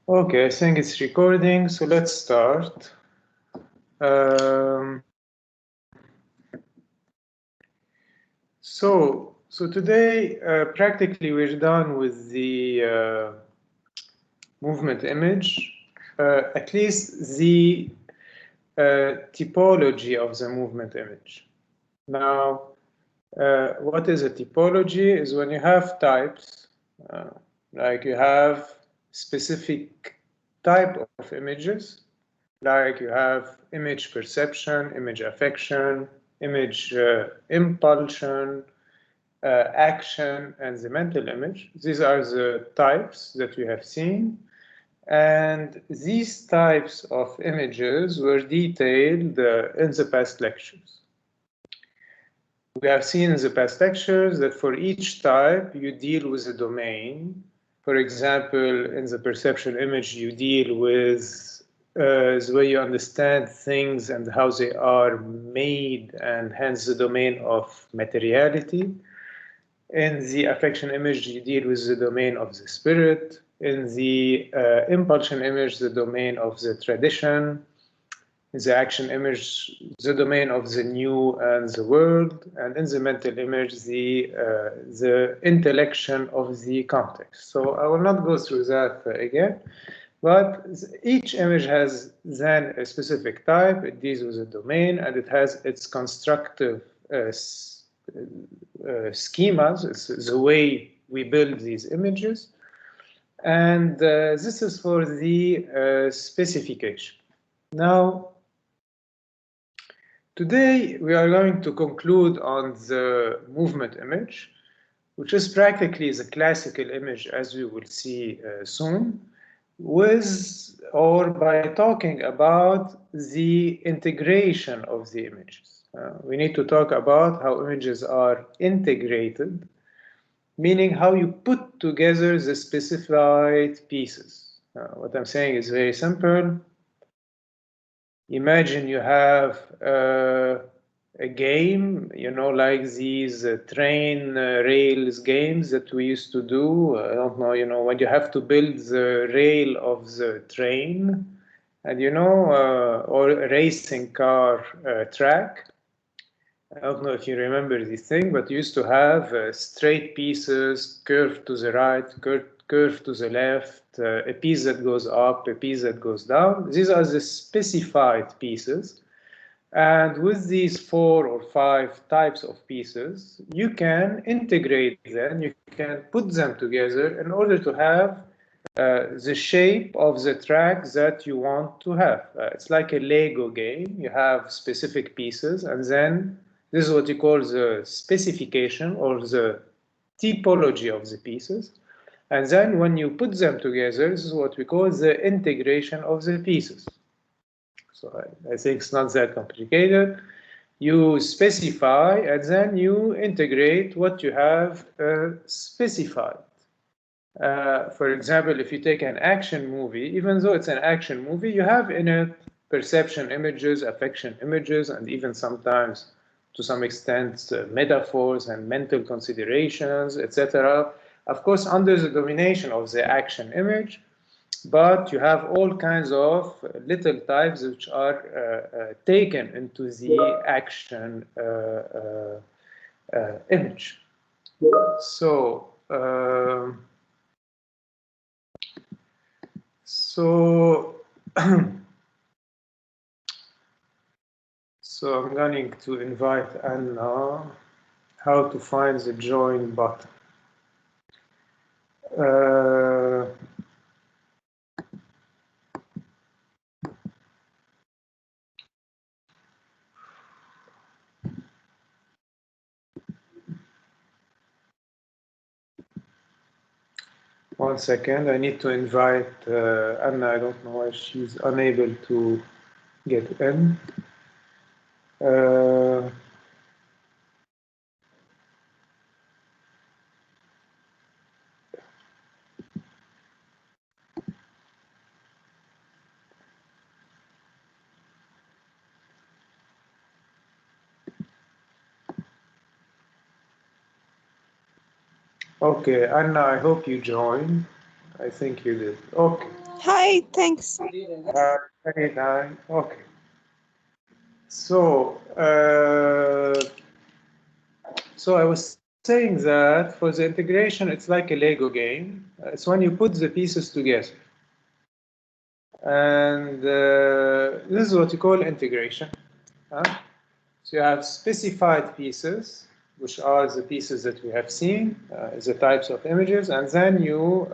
Okay, I think it's recording, so let's start. So today, practically we're done with the movement image, at least the typology of the movement image. Now, what is a typology is when you have types, like you have specific type of images, like you have image perception, image affection, image impulsion, action, and the mental image. These are the types that we have seen. And these types of images were detailed in the past lectures. We have seen in the past lectures that for each type, you deal with a domain. For example, in the perception image, you deal with the way you understand things and how they are made, and hence the domain of materiality. In the affection image, you deal with the domain of the spirit. In the impulsion image, the domain of the tradition. In the action image, the domain of the new and the world. And in the mental image, the intellection of the context. So I will not go through that again. But each image has then a specific type, it deals with a domain, and it has its constructive schemas. It's the way we build these images. And this is for the specification. Now, today we are going to conclude on the movement image, which is practically the classical image, as we will see soon, with or by talking about the integration of the images. We need to talk about how images are integrated, meaning how you put together the specified pieces. What I'm saying is very simple. Imagine you have a game, you know, like these train rails games that we used to do. I don't know, you know, when you have to build the rail of the train, and you know, or a racing car track. I don't know if you remember this thing, but you used to have straight pieces, curved to the right, curved to the left, a piece that goes up, a piece that goes down. These are the specified pieces. And with these 4 or 5 types of pieces, you can integrate them, you can put them together in order to have the shape of the track that you want to have. It's like a Lego game. You have specific pieces, and then this is what you call the specification or the typology of the pieces. And then when you put them together, this is what we call the integration of the pieces. So I think it's not that complicated. You specify and then you integrate what you have specified. For example, if you take an action movie, even though it's an action movie, you have in it perception images, affection images, and even sometimes, to some extent, metaphors and mental considerations, etc. Of course, under the domination of the action image, but you have all kinds of little types which are taken into the action image. So, so I'm going to invite Anna how to find the join button. One second, I need to invite Anna. I don't know why she's unable to get in. Okay, Anna, I hope you joined. I think you did. Okay. Hi, thanks. Very nice. Okay. So, I was saying that for the integration, it's like a Lego game. It's when you put the pieces together. And this is what you call integration. So you have specified pieces, which are the pieces that we have seen, the types of images, and then you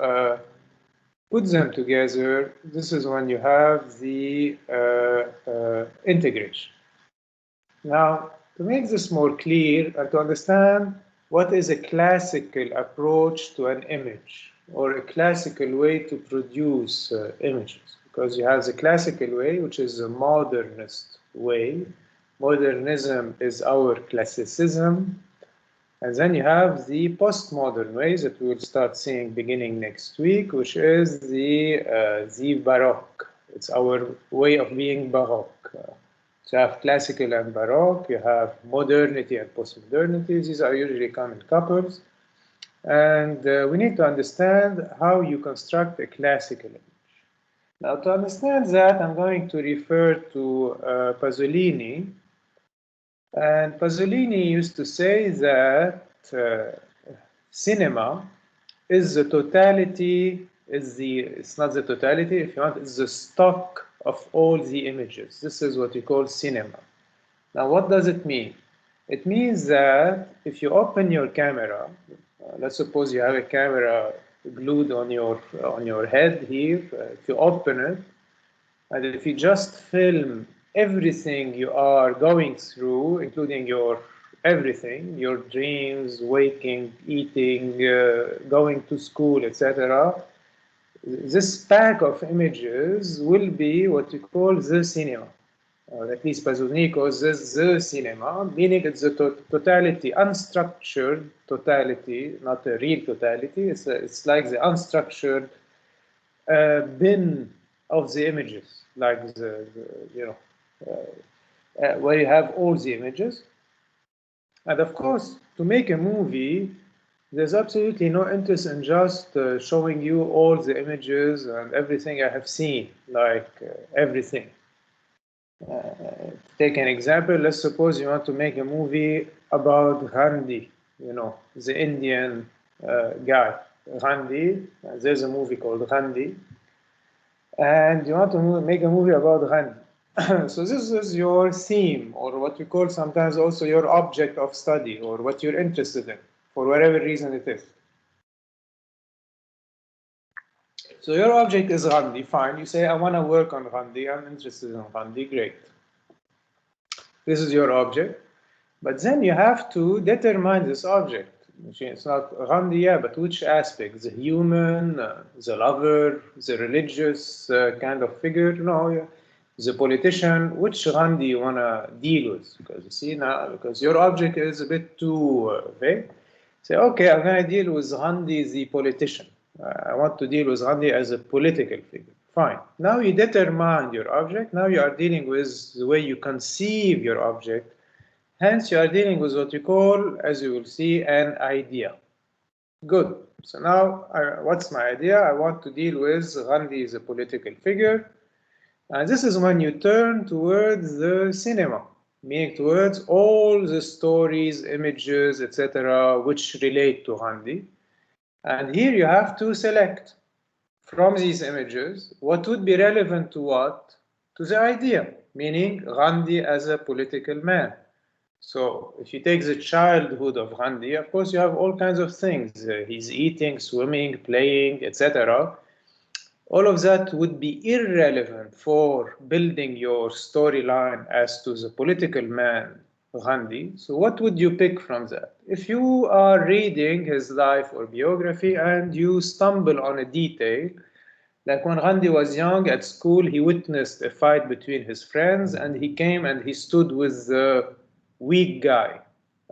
put them together. This is when you have the integration. Now, to make this more clear and to understand what is a classical approach to an image or a classical way to produce images, because you have the classical way, which is a modernist way. Modernism is our classicism. And then you have the postmodern ways that we will start seeing beginning next week, which is the Baroque. It's our way of being Baroque. So you have classical and Baroque, you have modernity and postmodernity. These are usually come in couples. And we need to understand how you construct a classical image. Now, to understand that, I'm going to refer to Pasolini. And Pasolini used to say that cinema is the totality, it's not the totality, if you want, it's the stock of all the images. This is what you call cinema. Now, what does it mean? It means that if you open your camera, let's suppose you have a camera glued on your head here. If you open it, and if you just film everything you are going through, including your everything, your dreams, waking, eating, going to school, etc., this pack of images will be what you call the cinema. Or at least Pasolini calls this the cinema, meaning it's the totality, unstructured totality, not a real totality. It's like the unstructured bin of the images, like where you have all the images. And of course, to make a movie, there's absolutely no interest in just showing you all the images and everything I have seen, like everything. Take an example. Let's suppose you want to make a movie about Gandhi, the Indian guy. Gandhi, there's a movie called Gandhi, and you want to make a movie about Gandhi. So this is your theme, or what we call sometimes also your object of study, or what you're interested in, for whatever reason it is. So your object is Gandhi, fine. You say, I want to work on Gandhi, I'm interested in Gandhi, great. This is your object. But then you have to determine this object. It's not Gandhi, yeah, but which aspect? The human, the lover, the religious kind of figure? No, the politician. Which Gandhi you want to deal with? Because you see now, because your object is a bit too vague. Say, okay, I'm going to deal with Gandhi, the politician. I want to deal with Gandhi as a political figure. Fine. Now you determine your object. Now you are dealing with the way you conceive your object. Hence, you are dealing with what you call, as you will see, an idea. Good. So now, what's my idea? I want to deal with Gandhi as a political figure. And this is when you turn towards the cinema, meaning towards all the stories, images, etc., which relate to Gandhi. And here you have to select from these images what would be relevant to what? To the idea, meaning Gandhi as a political man. So if you take the childhood of Gandhi, of course you have all kinds of things. He's eating, swimming, playing, etc. All of that would be irrelevant for building your storyline as to the political man Gandhi. So what would you pick from that? If you are reading his life or biography and you stumble on a detail, like when Gandhi was young at school, he witnessed a fight between his friends and he came and he stood with the weak guy.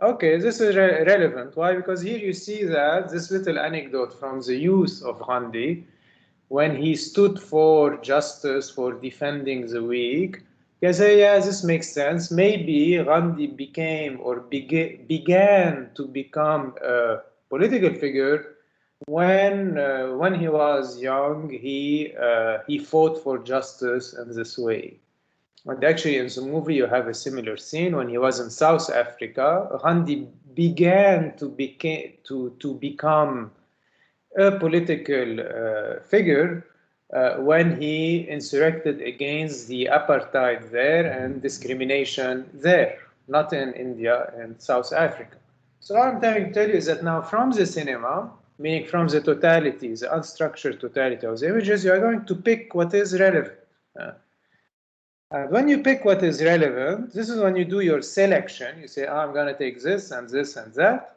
Okay, this is relevant. Why? Because here you see that this little anecdote from the youth of Gandhi, when he stood for justice, for defending the weak, you can say, yeah, this makes sense. Maybe Gandhi became or began to become a political figure when he was young, he fought for justice in this way. And actually, in the movie, you have a similar scene when he was in South Africa. Gandhi began to become a political figure when he insurrected against the apartheid there and discrimination there, not in India and South Africa. So what I'm trying to tell you is that now from the cinema, meaning from the totality, the unstructured totality of the images, you are going to pick what is relevant. And when you pick what is relevant, this is when you do your selection. You say, oh, I'm going to take this and this and that.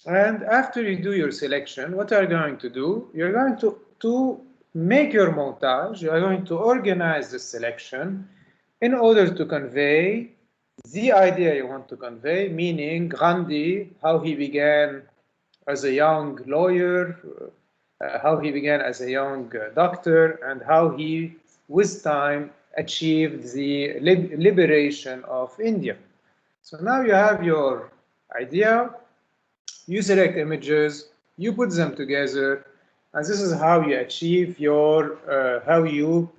And after you do your selection, what are you going to do? You're going to make your montage. You are going to organize the selection in order to convey the idea you want to convey, meaning Gandhi, how he began as a young lawyer, how he began as a young doctor, and how he, with time, achieved the liberation of India. So now you have your idea, you select images, you put them together, and this is how you achieve your, how you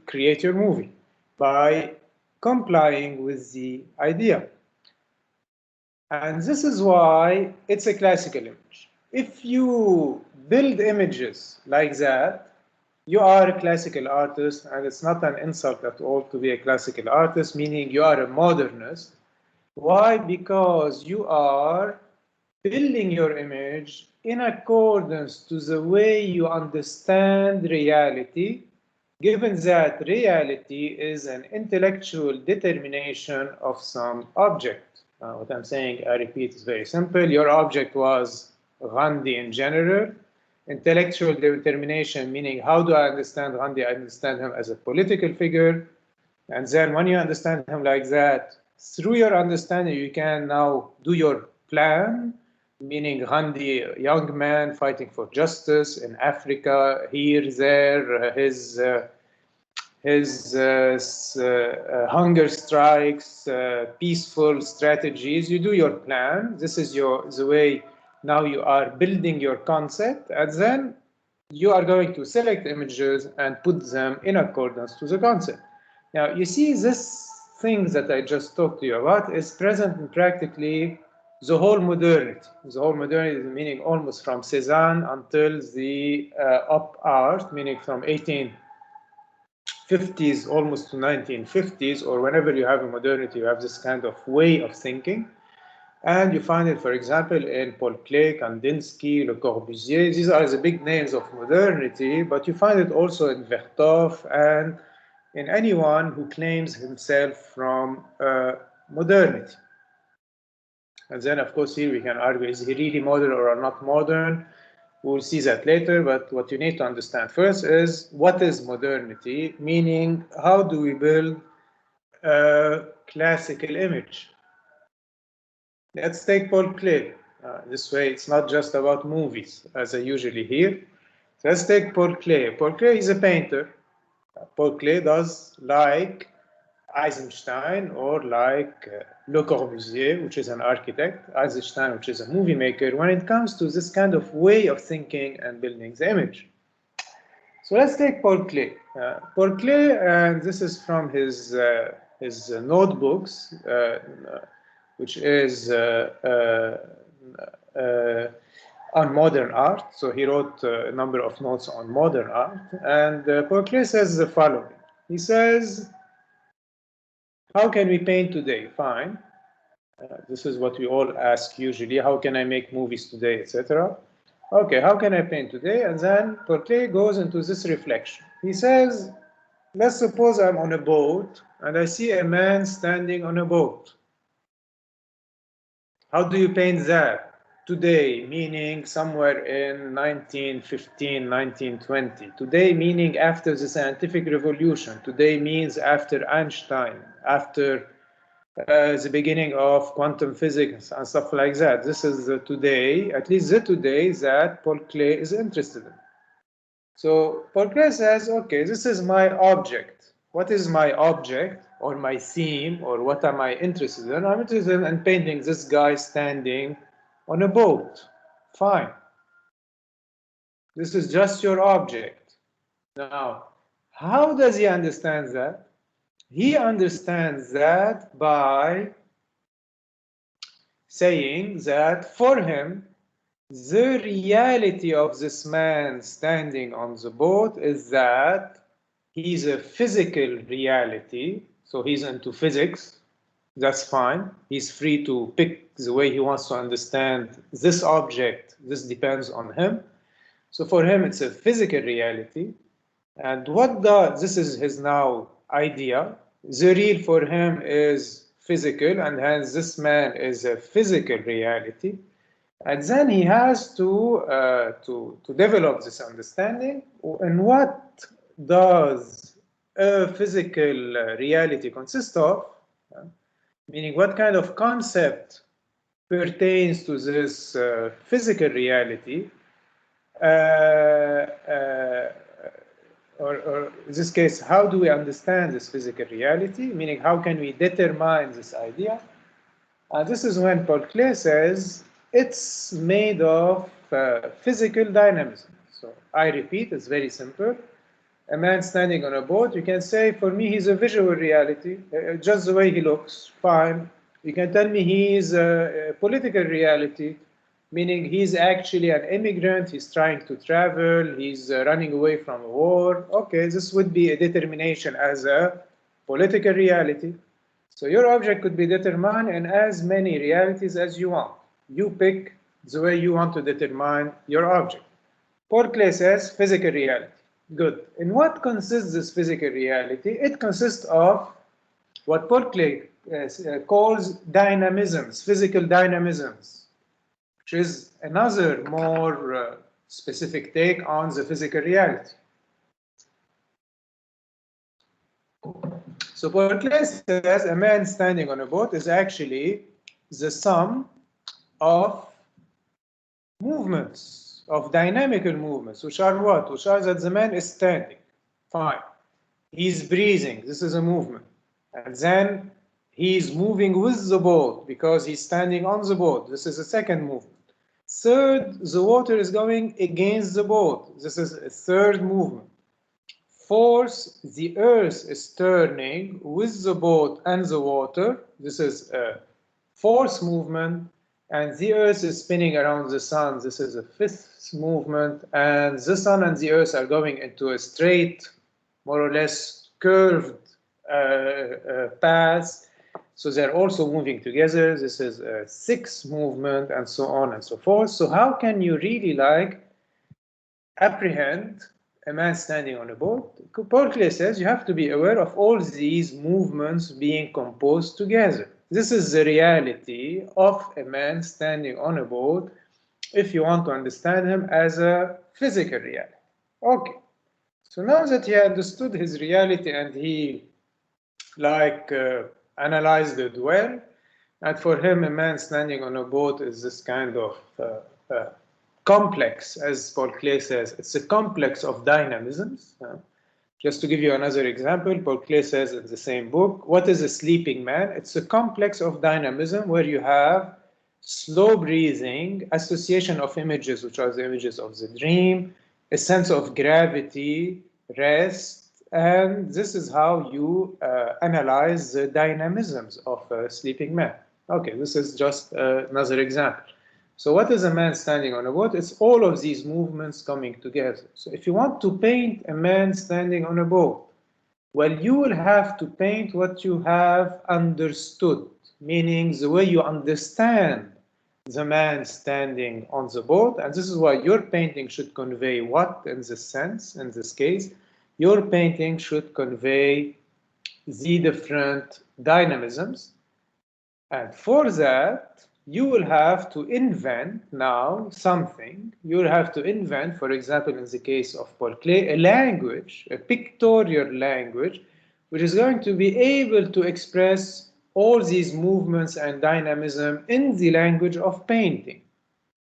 create your movie, by complying with the idea. And this is why it's a classical image. If you build images like that, you are a classical artist, and it's not an insult at all to be a classical artist, meaning you are a modernist. Why? Because you are building your image in accordance to the way you understand reality, given that reality is an intellectual determination of some object. What I'm saying, I repeat, is very simple. Your object was Gandhi in general. Intellectual determination, meaning how do I understand Gandhi? I understand him as a political figure. And then when you understand him like that, through your understanding, you can now do your plan, meaning Gandhi, a young man fighting for justice in Africa, here, there, his hunger strikes, peaceful strategies. You do your plan. This is the way now you are building your concept, and then you are going to select images and put them in accordance to the concept. Now, you see, this thing that I just talked to you about is present in practically the whole modernity. The whole modernity, meaning almost from Cézanne until the op art, meaning from 1850s almost to 1950s, or whenever you have a modernity, you have this kind of way of thinking. And you find it, for example, in Paul Klee, Kandinsky, Le Corbusier. These are the big names of modernity, but you find it also in Vertov and in anyone who claims himself from modernity. And then, of course, here we can argue, is he really modern or not modern? We'll see that later, but what you need to understand first is what is modernity, meaning how do we build a classical image? Let's take Paul Klee. This way, it's not just about movies, as I usually hear. So let's take Paul Klee. Paul Klee is a painter. Paul Klee does like Eisenstein or like Le Corbusier, which is an architect, Eisenstein, which is a movie maker, when it comes to this kind of way of thinking and building the image. So let's take Paul Klee. Paul Klee, and this is from his notebooks, which is on modern art. So he wrote a number of notes on modern art. And Paul Klee says the following. He says, how can we paint today? Fine. This is what we all ask usually. How can I make movies today, etc.? Okay, how can I paint today? And then Paul Klee goes into this reflection. He says, let's suppose I'm on a boat and I see a man standing on a boat. How do you paint that? Today, meaning somewhere in 1915, 1920. Today, meaning after the scientific revolution. Today means after Einstein, after the beginning of quantum physics and stuff like that. This is the today, at least the today that Paul Klee is interested in. So Paul Klee says, okay, this is my object. What is my object or my theme or what am I interested in? I'm interested in painting this guy standing on a boat. Fine. This is just your object. Now, how does he understand that? He understands that by saying that for him, the reality of this man standing on the boat is that he's a physical reality, so he's into physics. That's fine. He's free to pick the way he wants to understand this object. This depends on him. So for him, it's a physical reality. And this is his now idea. The real for him is physical, and hence this man is a physical reality. And then he has to develop this understanding. And what does a physical reality consist of? Meaning, what kind of concept pertains to this physical reality? Or in this case, how do we understand this physical reality? Meaning, how can we determine this idea? This is when Paul Klee says it's made of physical dynamism. So I repeat, it's very simple. A man standing on a boat, you can say, for me, he's a visual reality, just the way he looks, fine. You can tell me he's a political reality, meaning he's actually an immigrant, he's trying to travel, he's running away from a war. Okay, this would be a determination as a political reality. So your object could be determined in as many realities as you want. You pick the way you want to determine your object. Paul Klee says physical reality. Good. In what consists this physical reality? It consists of what Paul Klee calls dynamisms, physical dynamisms, which is another more specific take on the physical reality. So Paul Klee says a man standing on a boat is actually the sum of movements, of dynamical movements, which are what? Which are that the man is standing. Fine. He's breathing. This is a movement. And then he's moving with the boat because he's standing on the boat. This is a second movement. Third, the water is going against the boat. This is a third movement. Fourth, the earth is turning with the boat and the water. This is a fourth movement. And the earth is spinning around the sun. This is a fifth movement. And the sun and the earth are going into a straight, more or less curved path. So they're also moving together. This is a sixth movement, and so on and so forth. So how can you really apprehend a man standing on a boat? Paul Klee says you have to be aware of all these movements being composed together. This is the reality of a man standing on a boat if you want to understand him as a physical reality. Okay, so now that he understood his reality and he analyzed it well, and for him a man standing on a boat is this kind of complex, as Paul Klee says, it's a complex of dynamisms. Just to give you another example, Paul Klee says in the same book, what is a sleeping man? It's a complex of dynamism where you have slow breathing, association of images, which are the images of the dream, a sense of gravity, rest, and this is how you analyze the dynamisms of a sleeping man. Okay, this is just another example. So what is a man standing on a boat? It's all of these movements coming together. So if you want to paint a man standing on a boat, well, you will have to paint what you have understood, meaning the way you understand the man standing on the boat. And this is why your painting should convey what in this sense, in this case. Your painting should convey the different dynamisms. And for that, you will have to invent now something. You will have to invent, for example, in the case of Paul Klee, a language, a pictorial language, which is going to be able to express all these movements and dynamism in the language of painting.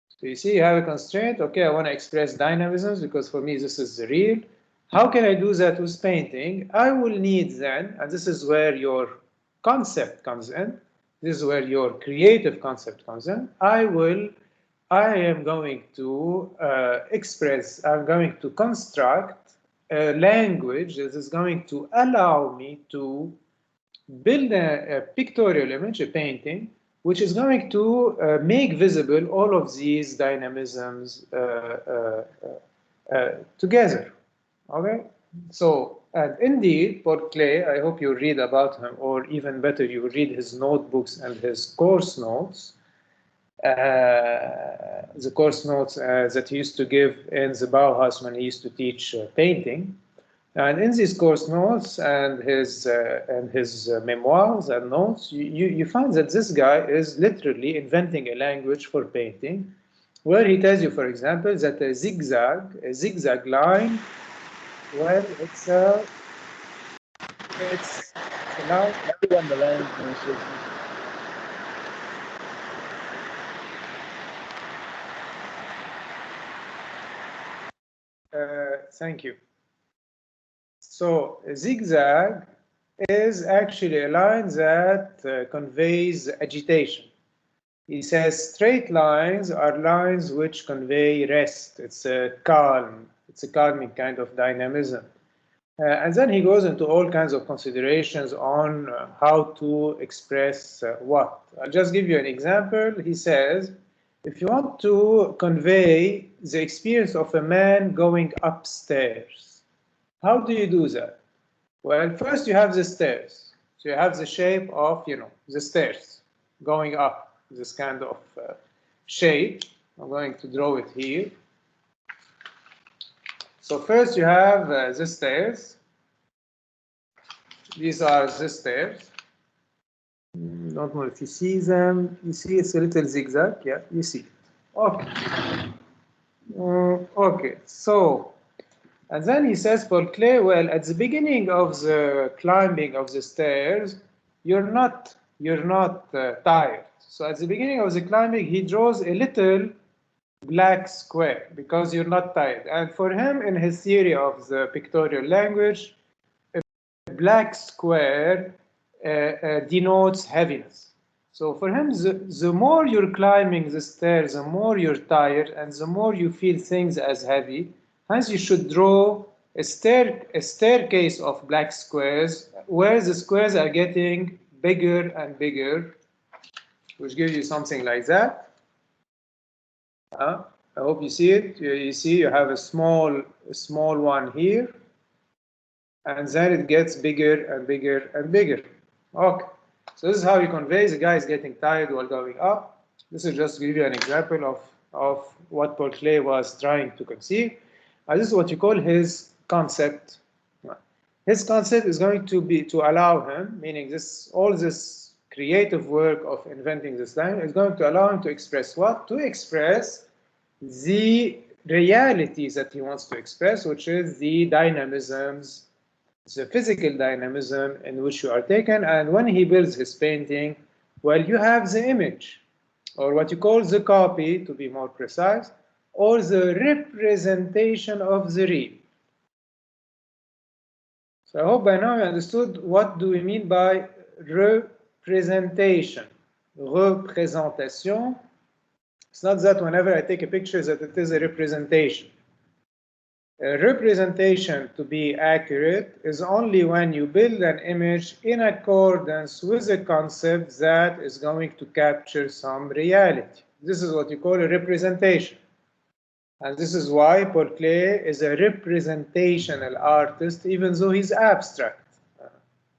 So you see, you have a constraint. Okay, I want to express dynamisms because for me this is the real. How can I do that with painting? I will need then, and this is where your concept comes in, this is where your creative concept comes in. I will I am going to I'm going to construct a language that is going to allow me to build a pictorial image, a painting, which is going to make visible all of these dynamisms together. Okay? So, and indeed, Paul Klee, I hope you read about him, or even better, you read his notebooks and his course notes. The course notes that he used to give in the Bauhaus when he used to teach painting. And in these course notes and his memoirs and notes, you find that this guy is literally inventing a language for painting, where he tells you, for example, that a zigzag line, well, it's a line. Everyone the line finishes. Thank you. So a zigzag is actually a line that conveys agitation. He says straight lines are lines which convey rest. It's a calming kind of dynamism. And then he goes into all kinds of considerations on how to express what. I'll just give you an example. He says, if you want to convey the experience of a man going upstairs, how do you do that? Well, first you have the stairs. So you have the shape of, the stairs going up, this kind of shape. I'm going to draw it here. So first you have the stairs. These are the stairs. Don't know if you see them. You see it's a little zigzag. Yeah, you see it. Okay. Okay, so, and then he says for Klee, well, at the beginning of the climbing of the stairs, you're not tired. So at the beginning of the climbing, he draws a little black square because you're not tired. And for him, in his theory of the pictorial language, a black square denotes heaviness. So for him, the more you're climbing the stairs, the more you're tired, and the more you feel things as heavy. Hence, you should draw a staircase of black squares, where the squares are getting bigger and bigger, which gives you something like that. I hope you see it. You see, you have a small one here, and then it gets bigger and bigger and bigger. Okay. So this is how you convey the guy is getting tired while going up. This is just to give you an example of what Paul Klee was trying to conceive. And this is what you call his concept. His concept is going to be to allow him, meaning all this creative work of inventing this language is going to allow him to express what? To express the realities that he wants to express, which is the dynamisms, the physical dynamism in which you are taken. And when he builds his painting, well, you have the image, or what you call the copy, to be more precise, or the representation of the real. So I hope by now you understood what do we mean by representation. Représentation. It's not that whenever I take a picture that it is a representation. A representation, to be accurate, is only when you build an image in accordance with a concept that is going to capture some reality. This is what you call a representation. And this is why Paul Klee is a representational artist, even though he's abstract.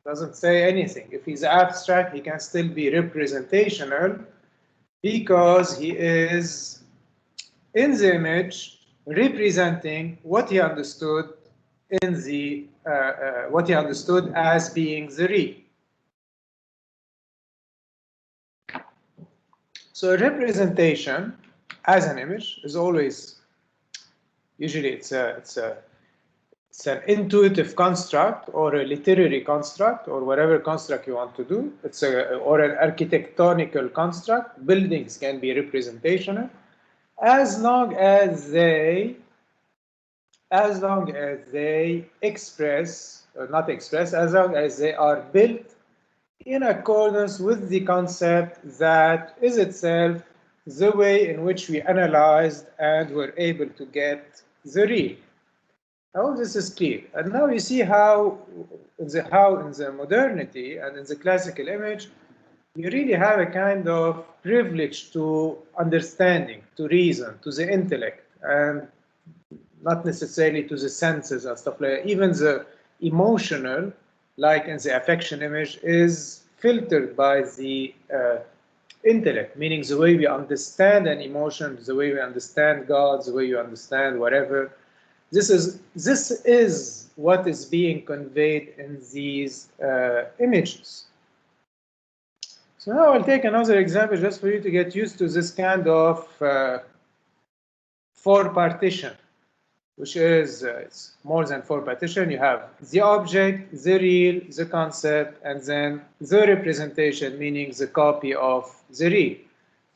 Doesn't say anything. If he's abstract, he can still be representational because he is in the image representing what he understood in the what he understood as being the real. So representation as an image is always, usually it's an intuitive construct or a literary construct or whatever construct you want to do. Or an architectonical construct. Buildings can be representational as long as they express, or not express, as long as they are built in accordance with the concept that is itself the way in which we analyzed and were able to get the real. All this is clear. And now you see how in the modernity and in the classical image, you really have a kind of privilege to understanding, to reason, to the intellect, and not necessarily to the senses and stuff like that. Even the emotional, like in the affection image, is filtered by the intellect, meaning the way we understand an emotion, the way we understand God, the way you understand whatever. This is what is being conveyed in these images. So now I'll take another example just for you to get used to this kind of four partition, which is it's more than four partition. You have the object, the real, the concept, and then the representation, meaning the copy of the real.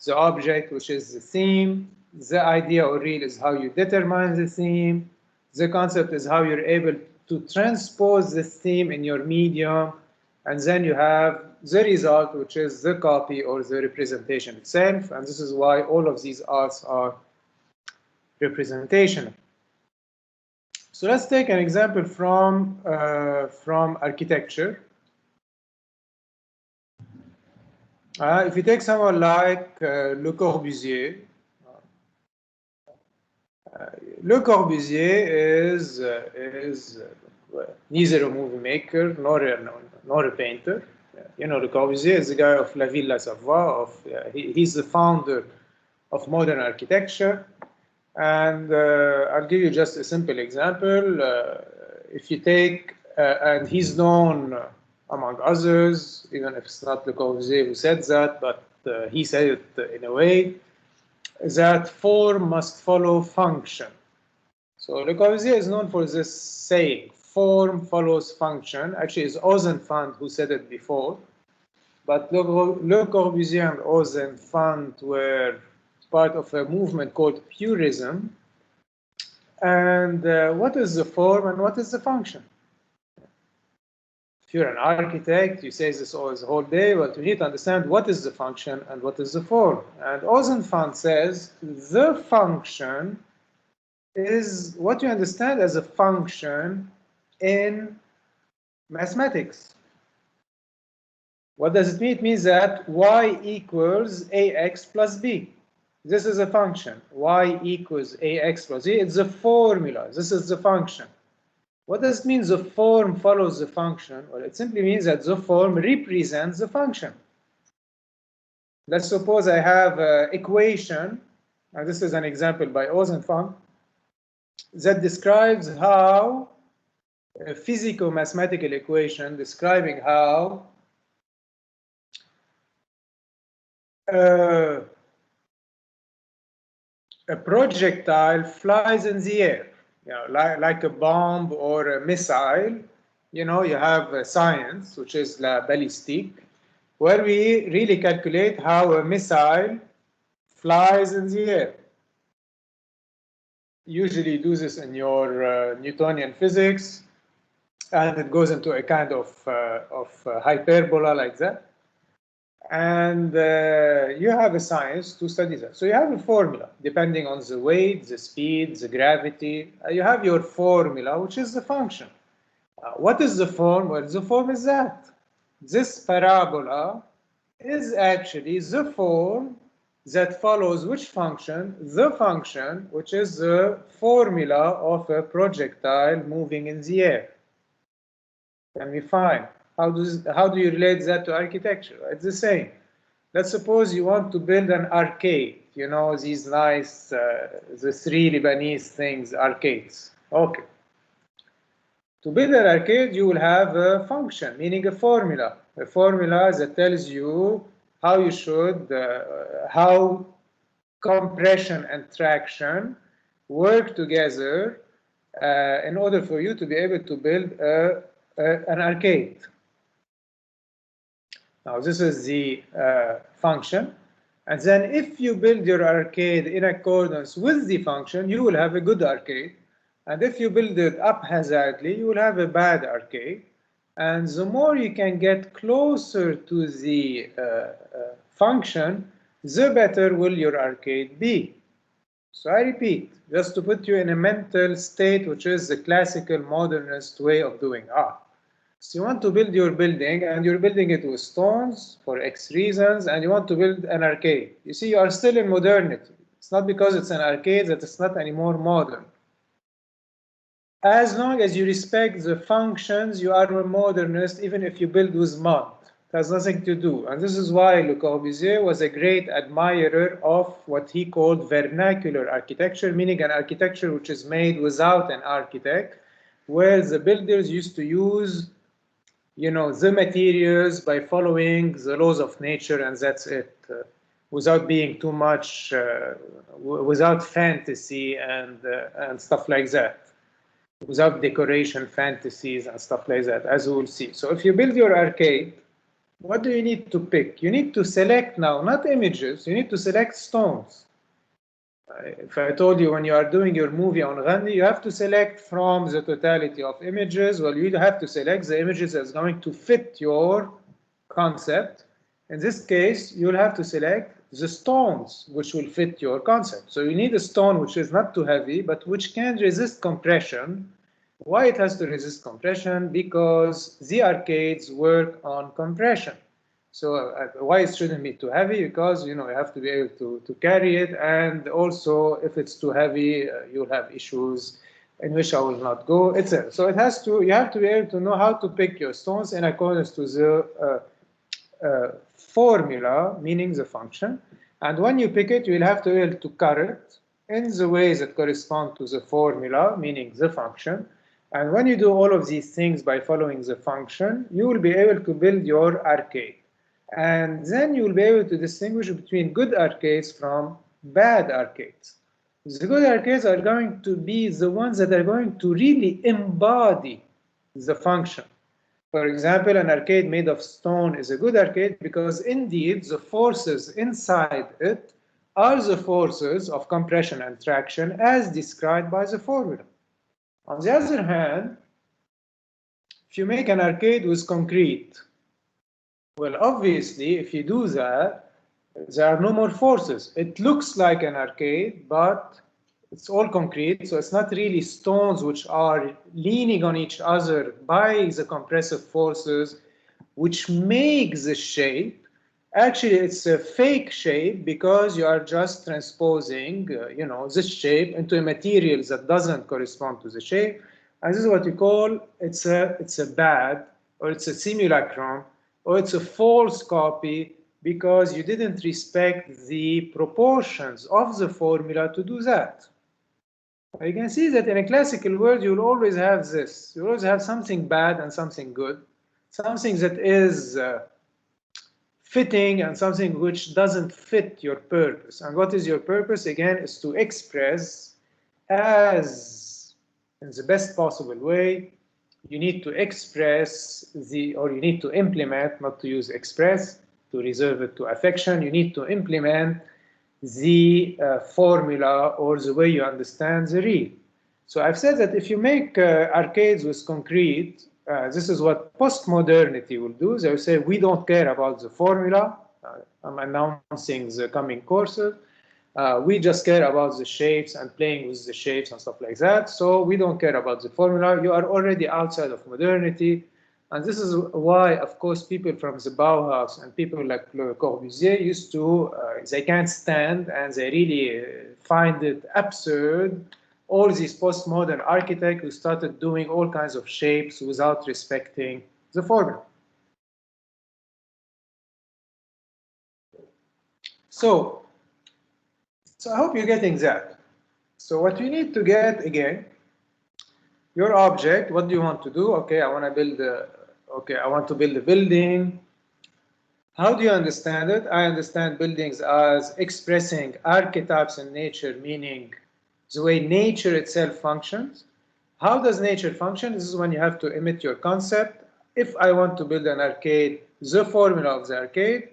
The object, which is the theme, the idea or real is how you determine the theme, the concept is how you're able to transpose the theme in your medium, and then you have the result, which is the copy or the representation itself, and this is why all of these arts are representational. So let's take an example from architecture. If you take someone like Le Corbusier, Le Corbusier is neither a movie maker nor a painter. You know, Le Corbusier is the guy of La Ville, La Savoie. He's the founder of modern architecture. And I'll give you just a simple example. If you take, and he's known among others, even if it's not Le Corbusier who said that, but he said it in a way, that form must follow function. So Le Corbusier is known for this saying, form follows function. Actually, it's Ozenfant who said it before. But Le Corbusier and Ozenfant were part of a movement called purism. And what is the form and what is the function? If you're an architect, you say this always the whole day, but you need to understand what is the function and what is the form. And Ozenfant says the function is what you understand as a function in mathematics. What does it mean? It means that y equals ax plus b. This is a function. Y equals ax plus b. It's a formula. This is the function. What does it mean the form follows the function? Well, it simply means that the form represents the function. Let's suppose I have an equation, and this is an example by Ozenfant, that describes how a physico-mathematical equation describing how a projectile flies in the air, you know, like a bomb or a missile. You know, you have a science, which is la balistique, where we really calculate how a missile flies in the air. Usually you do this in your Newtonian physics, and it goes into a kind of hyperbola like that. And you have a science to study that. So you have a formula, depending on the weight, the speed, the gravity. You have your formula, which is the function. What is the form? Well, the form is that. This parabola is actually the form that follows which function? The function, which is the formula of a projectile moving in the air. Can we find? How do you relate that to architecture? It's the same. Let's suppose you want to build an arcade. You know, these nice, the three Lebanese things, arcades. Okay. To build an arcade, you will have a function, meaning a formula that tells you how you should, how compression and traction work together in order for you to be able to build an arcade. Now, this is the function. And then if you build your arcade in accordance with the function, you will have a good arcade. And if you build it haphazardly, you will have a bad arcade. And the more you can get closer to the function, the better will your arcade be. So I repeat, just to put you in a mental state, which is the classical modernist way of doing art. So you want to build your building, and you're building it with stones for X reasons, and you want to build an arcade. You see, you are still in modernity. It's not because it's an arcade that it's not anymore modern. As long as you respect the functions, you are a modernist, even if you build with mud. It has nothing to do. And this is why Le Corbusier was a great admirer of what he called vernacular architecture, meaning an architecture which is made without an architect, where the builders used to use, the materials by following the laws of nature, and that's it, without being too much, without fantasy and stuff like that. Without decoration fantasies and stuff like that, as we will see. So if you build your arcade, what do you need to pick? You need to select now, not images, you need to select stones. If I told you when you are doing your movie on Ghani, you have to select from the totality of images, well, you have to select the images that's going to fit your concept. In this case, you'll have to select the stones which will fit your concept. So you need a stone which is not too heavy, but which can resist compression. Why it has to resist compression? Because the arcades work on compression. So why it shouldn't be too heavy? Because you have to be able to carry it, and also if it's too heavy, you'll have issues in which I will not go, etc. So you have to be able to know how to pick your stones in accordance to the formula, meaning the function. And when you pick it, you will have to be able to cut it in the ways that correspond to the formula, meaning the function. And when you do all of these things by following the function, you will be able to build your arcade. And then you will be able to distinguish between good arcades from bad arcades. The good arcades are going to be the ones that are going to really embody the function. For example, an arcade made of stone is a good arcade because indeed the forces inside it are the forces of compression and traction as described by the formula. On the other hand, if you make an arcade with concrete, well, obviously, if you do that, there are no more forces. It looks like an arcade, but it's all concrete, so it's not really stones which are leaning on each other by the compressive forces, which make the shape. Actually, it's a fake shape because you are just transposing, this shape into a material that doesn't correspond to the shape. And this is what you call it's a bad, or it's a simulacrum, or it's a false copy, because you didn't respect the proportions of the formula to do that. You can see that in a classical world, you'll always have this. You always have something bad and something good, something that is fitting and something which doesn't fit your purpose. And what is your purpose? Again, is to express as in the best possible way. You need to express or you need to implement, not to use express, to reserve it to affection. You need to implement the formula or the way you understand the real. So I've said that if you make arcades with concrete, this is what postmodernity will do. They will say, we don't care about the formula. I'm announcing the coming courses. We just care about the shapes and playing with the shapes and stuff like that. So we don't care about the formula. You are already outside of modernity. And this is why, of course, people from the Bauhaus and people like Le Corbusier used to, they can't stand and they really find it absurd. All these postmodern architects who started doing all kinds of shapes without respecting the formula. So I hope you're getting that. So what you need to get, again, your object, what do you want to do? Okay, I want to build a building. How do you understand it? I understand buildings as expressing archetypes in nature, meaning the way nature itself functions. How does nature function? This is when you have to emit your concept. If I want to build an arcade, the formula of the arcade,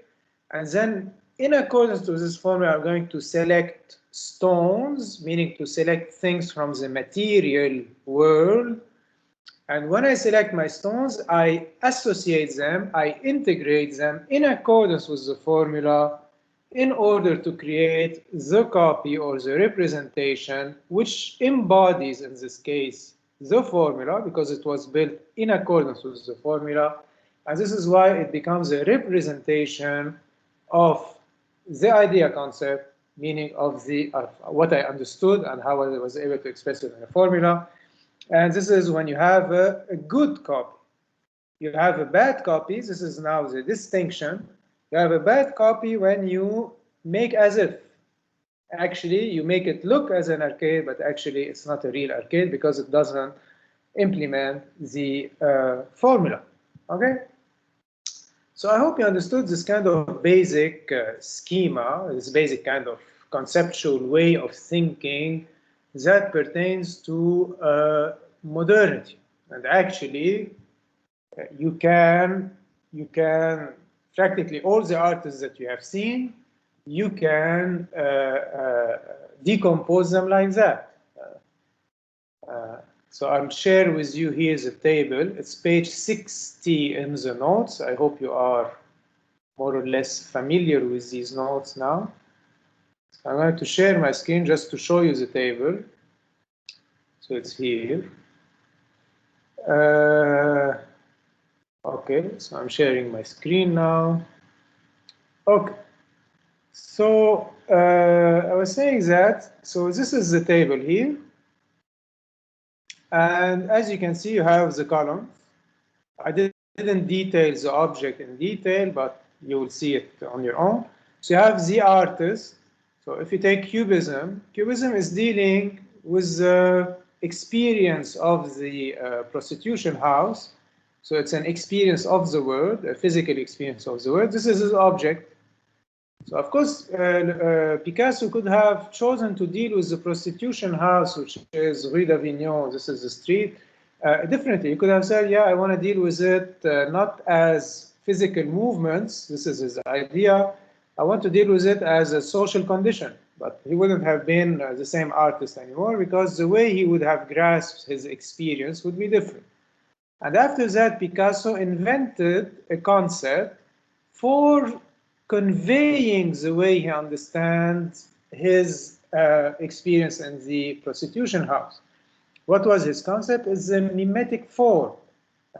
and then in accordance to this formula, I'm going to select stones, meaning to select things from the material world. And when I select my stones, I associate them, I integrate them in accordance with the formula in order to create the copy or the representation which embodies, in this case, the formula, because it was built in accordance with the formula. And this is why it becomes a representation of the idea concept, meaning of what I understood and how I was able to express it in a formula. And this is when you have a good copy. You have a bad copy. This is now the distinction. You have a bad copy when you make as if. Actually, you make it look as an arcade, but actually it's not a real arcade because it doesn't implement the formula. Okay? So I hope you understood this kind of basic schema, this basic kind of conceptual way of thinking that pertains to modernity. And actually, you can practically all the artists that you have seen, you can decompose them like that. So I'll share with you here the table. It's page 60 in the notes. I hope you are more or less familiar with these notes now. So I'm going to share my screen just to show you the table. So it's here. Okay, so I'm sharing my screen now. Okay. So I was saying that, so this is the table here. And as you can see, you have the columns. I didn't detail the object in detail, but you will see it on your own. So you have the artist. So if you take Cubism, Cubism is dealing with the experience of the prostitution house. So it's an experience of the world, a physical experience of the world. This is his object. So of course, Picasso could have chosen to deal with the prostitution house, which is Rue d'Avignon. This is the street. Differently, you could have said, yeah, I want to deal with it not as physical movements. This is his idea. I want to deal with it as a social condition. But he wouldn't have been the same artist anymore because the way he would have grasped his experience would be different. And after that, Picasso invented a concept for conveying the way he understands his experience in the prostitution house. What was his concept? Is the mimetic form.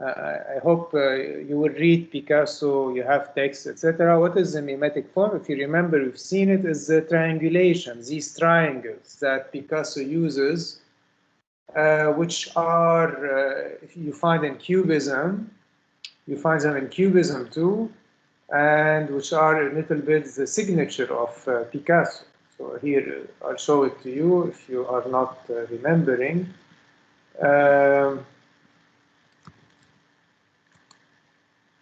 I hope you will read Picasso, you have text, etc. What is the mimetic form? If you remember, we've seen it as the triangulation, these triangles that Picasso uses, which are, if you find in Cubism, you find them in Cubism too, and which are a little bit the signature of Picasso. So here, I'll show it to you if you are not remembering.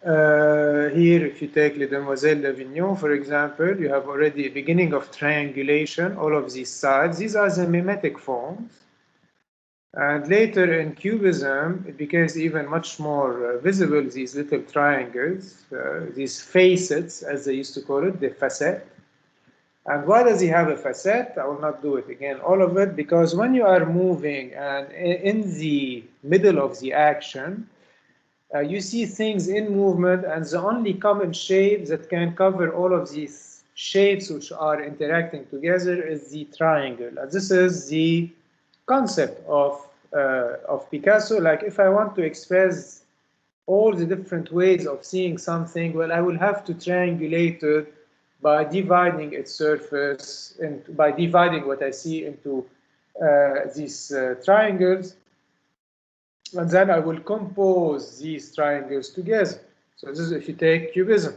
Here, if you take Les Demoiselles d'Avignon, for example, you have already a beginning of triangulation, all of these sides. These are the mimetic forms. And later in Cubism, it becomes even much more visible, these little triangles, these facets, as they used to call it, the facette. And why does he have a facette? I will not do it again, all of it, because when you are moving and in the middle of the action, you see things in movement, and the only common shape that can cover all of these shapes which are interacting together is the triangle. And this is the concept of Picasso. Like, if I want to express all the different ways of seeing something, well, I will have to triangulate it by dividing its surface and by dividing what I see into these triangles. And then I will compose these triangles together. So this is if you take Cubism.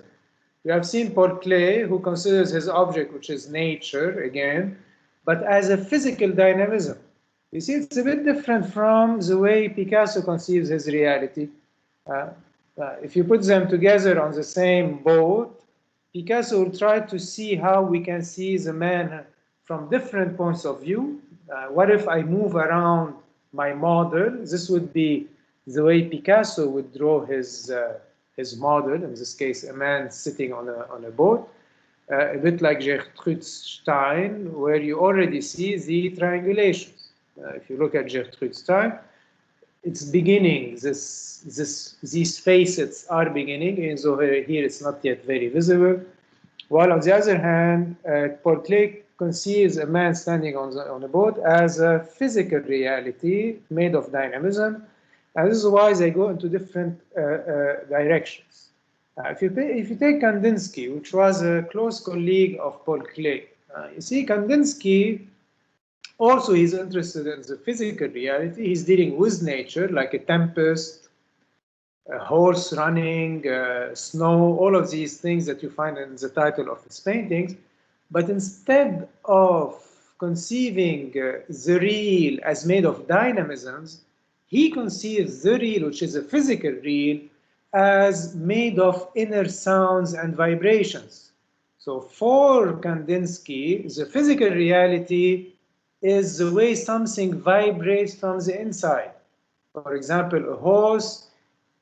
You have seen Paul Klee, who considers his object, which is nature, again, but as a physical dynamism. You see, it's a bit different from the way Picasso conceives his reality. If you put them together on the same boat, Picasso will try to see how we can see the man from different points of view. What if I move around my model? This would be the way Picasso would draw his model, in this case, a man sitting on a boat, a bit like Gertrude Stein, where you already see the triangulations. If you look at Gertrude Stein, it's beginning, these facets are beginning, and so here it's not yet very visible. While on the other hand, Paul Klee conceives a man standing on a boat as a physical reality made of dynamism, and this is why they go into different directions. If you take Kandinsky, which was a close colleague of Paul Klee, you see Kandinsky also he's interested in the physical reality. He's dealing with nature, like a tempest, a horse running, snow, all of these things that you find in the title of his paintings. But instead of conceiving the real as made of dynamisms, he conceives the real, which is a physical real, as made of inner sounds and vibrations. So for Kandinsky, the physical reality is the way something vibrates from the inside. For example, a horse,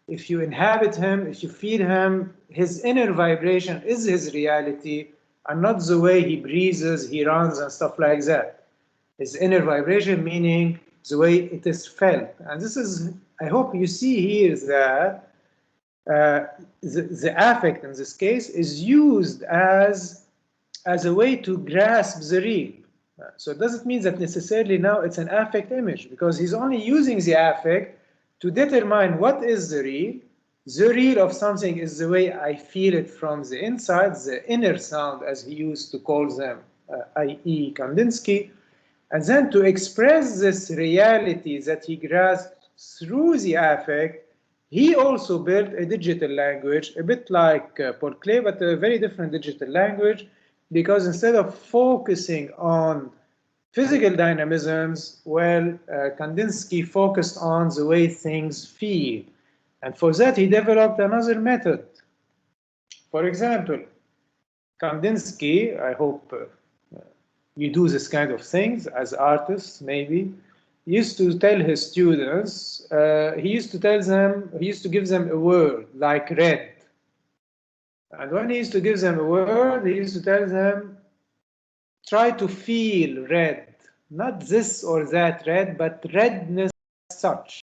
if you inhabit him, if you feed him, his inner vibration is his reality, and not the way he breathes, he runs, and stuff like that. His inner vibration, meaning the way it is felt. And this is, I hope you see here that the affect in this case is used as a way to grasp the real. So it doesn't mean that necessarily now it's an affect image, because he's only using the affect to determine what is the real. The real of something is the way I feel it from the inside, the inner sound, as he used to call them, i.e. Kandinsky. And then to express this reality that he grasped through the affect, he also built a digital language, a bit like Paul Klee, but a very different digital language, because instead of focusing on physical dynamisms, well, Kandinsky focused on the way things feel. And for that, he developed another method. For example, Kandinsky, I hope you do this kind of things as artists, maybe, used to tell his students, he used to give them a word like red. And when he used to give them a word, he used to tell them, try to feel red, not this or that red, but redness as such.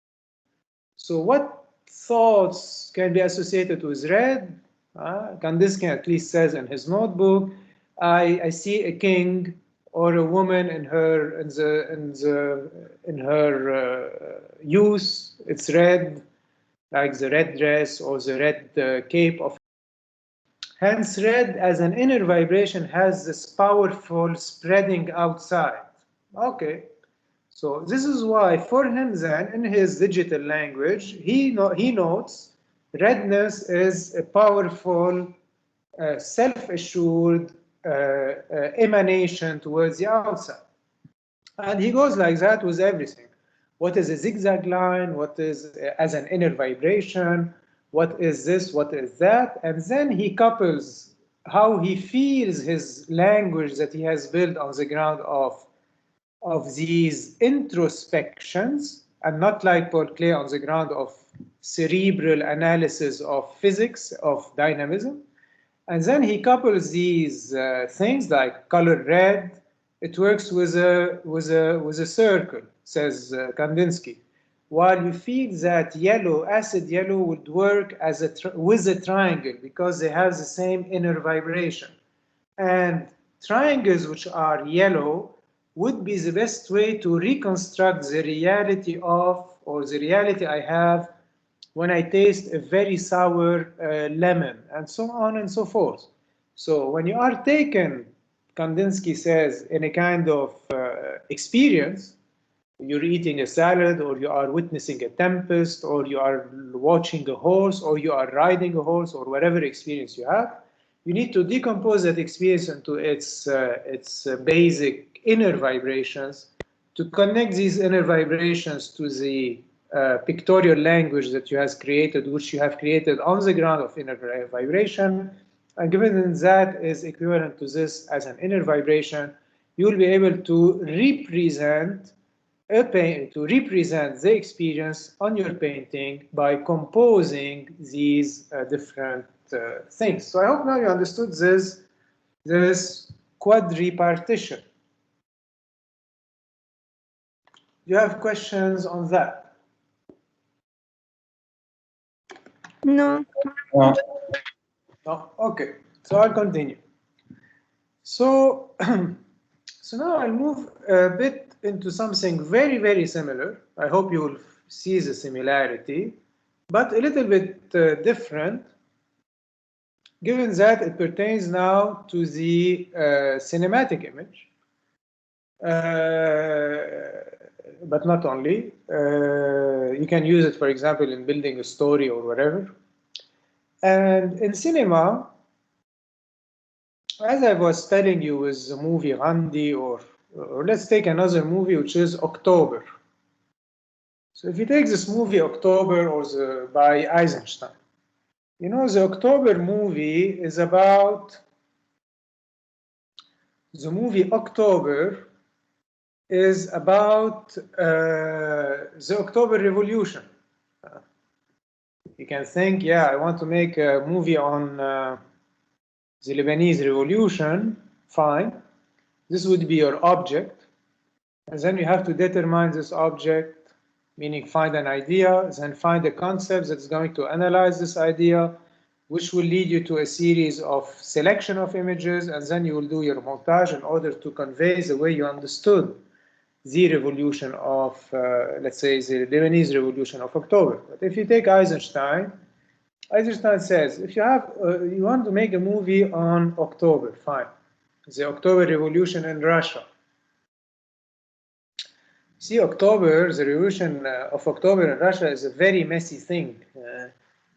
So what thoughts can be associated with red? Kandinsky at least says in his notebook, I see a king or a woman in her youth. It's red, like the red dress or the red cape of. Hence, red as an inner vibration has this powerful spreading outside. Okay, so this is why for him then, in his digital language, he notes redness is a powerful, self-assured emanation towards the outside. And he goes like that with everything. What is a zigzag line? What is as an inner vibration? What is this? What is that? And then he couples how he feels his language that he has built on the ground of these introspections, and not like Paul Klee on the ground of cerebral analysis of physics, of dynamism. And then he couples these things like color red. It works with a circle, says Kandinsky. While you feel that yellow, acid yellow, would work as with a triangle because they have the same inner vibration. And triangles which are yellow would be the best way to reconstruct the reality of, or the reality I have when I taste a very sour lemon, and so on and so forth. So when you are taken, Kandinsky says, in a kind of experience, you're eating a salad, or you are witnessing a tempest, or you are watching a horse, or you are riding a horse, or whatever experience you have, you need to decompose that experience into its basic inner vibrations, to connect these inner vibrations to the pictorial language that you have created, which you have created on the ground of inner vibration. And given that is equivalent to this as an inner vibration, you will be able to represent the experience on your painting by composing these different things. So I hope now you understood this quadripartition. Do you have questions on that? No. No? Okay, so I'll continue. So, so now I'll move a bit into something very, very similar. I hope you will see the similarity, but a little bit different, given that it pertains now to the cinematic image. But not only. You can use it, for example, in building a story or whatever. And in cinema, as I was telling you with the movie Gandhi, or let's take another movie, which is October. So if you take this movie October or by Eisenstein, you know, the October movie is about, the movie October is about the October Revolution. You can think, yeah, I want to make a movie on the Lebanese Revolution, fine. This would be your object. And then you have to determine this object, meaning find an idea, then find a concept that's going to analyze this idea, which will lead you to a series of selection of images, and then you will do your montage in order to convey the way you understood the revolution of, let's say, the Lebanese Revolution of October. But if you take Eisenstein, Eisenstein says, if you have, you want to make a movie on October, fine. The October Revolution in Russia. See, October, the revolution of October in Russia is a very messy thing.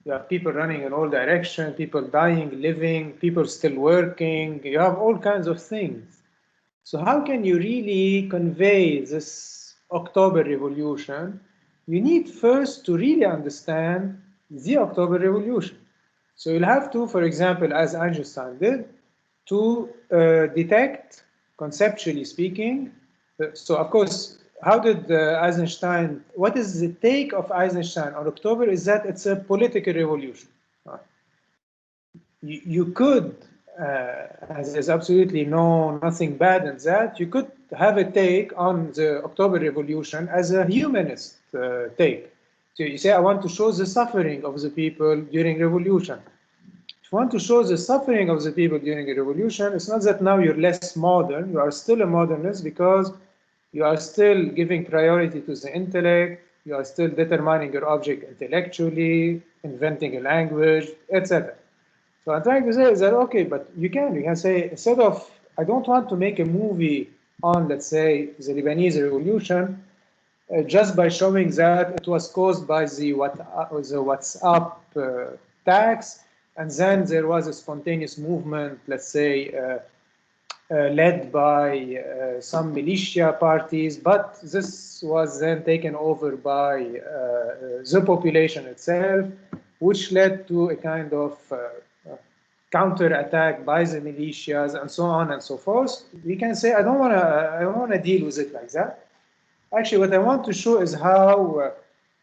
You have people running in all directions, people dying, living, people still working. You have all kinds of things. So how can you really convey this October Revolution? You need first to really understand the October Revolution. So you'll have to, for example, as Einstein did, to detect, conceptually speaking. So of course, how did Eisenstein, what is the take of Eisenstein on October is that it's a political revolution. You could, as there's absolutely nothing bad in that, you could have a take on the October Revolution as a humanist take. So you say, I want to show the suffering of the people during revolution. If you want to show the suffering of the people during a revolution, it's not that now you're less modern, you are still a modernist because you are still giving priority to the intellect, you are still determining your object intellectually, inventing a language, etc. So I'm trying to say is that, okay, but you can say, instead of, I don't want to make a movie on, let's say, the Lebanese revolution, just by showing that it was caused by the WhatsApp tax, and then there was a spontaneous movement, let's say, led by some militia parties, but this was then taken over by the population itself, which led to a kind of counter-attack by the militias and so on and so forth. We can say, I don't want to deal with it like that. Actually, what I want to show is how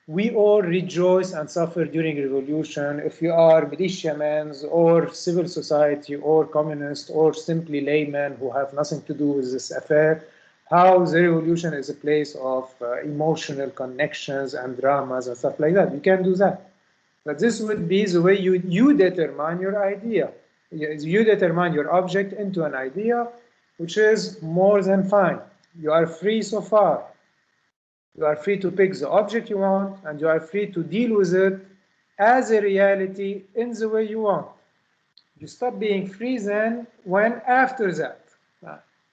we all rejoice and suffer during revolution. If you are militiamen or civil society or communist or simply laymen who have nothing to do with this affair, how the revolution is a place of emotional connections and dramas and stuff like that. You can do that. But this would be the way you determine your idea. You determine your object into an idea, which is more than fine. You are free so far. You are free to pick the object you want, and you are free to deal with it as a reality in the way you want. You stop being free then when after that.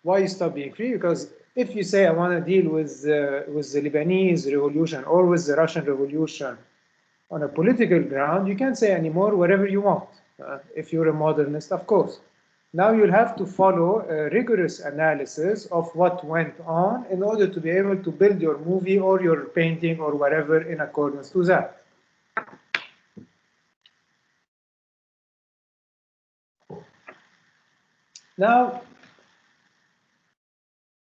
Why you stop being free? Because if you say, I want to deal with the Lebanese revolution or with the Russian revolution on a political ground, you can't say anymore whatever you want. If you're a modernist, of course. Now you'll have to follow a rigorous analysis of what went on in order to be able to build your movie or your painting or whatever in accordance to that. Now,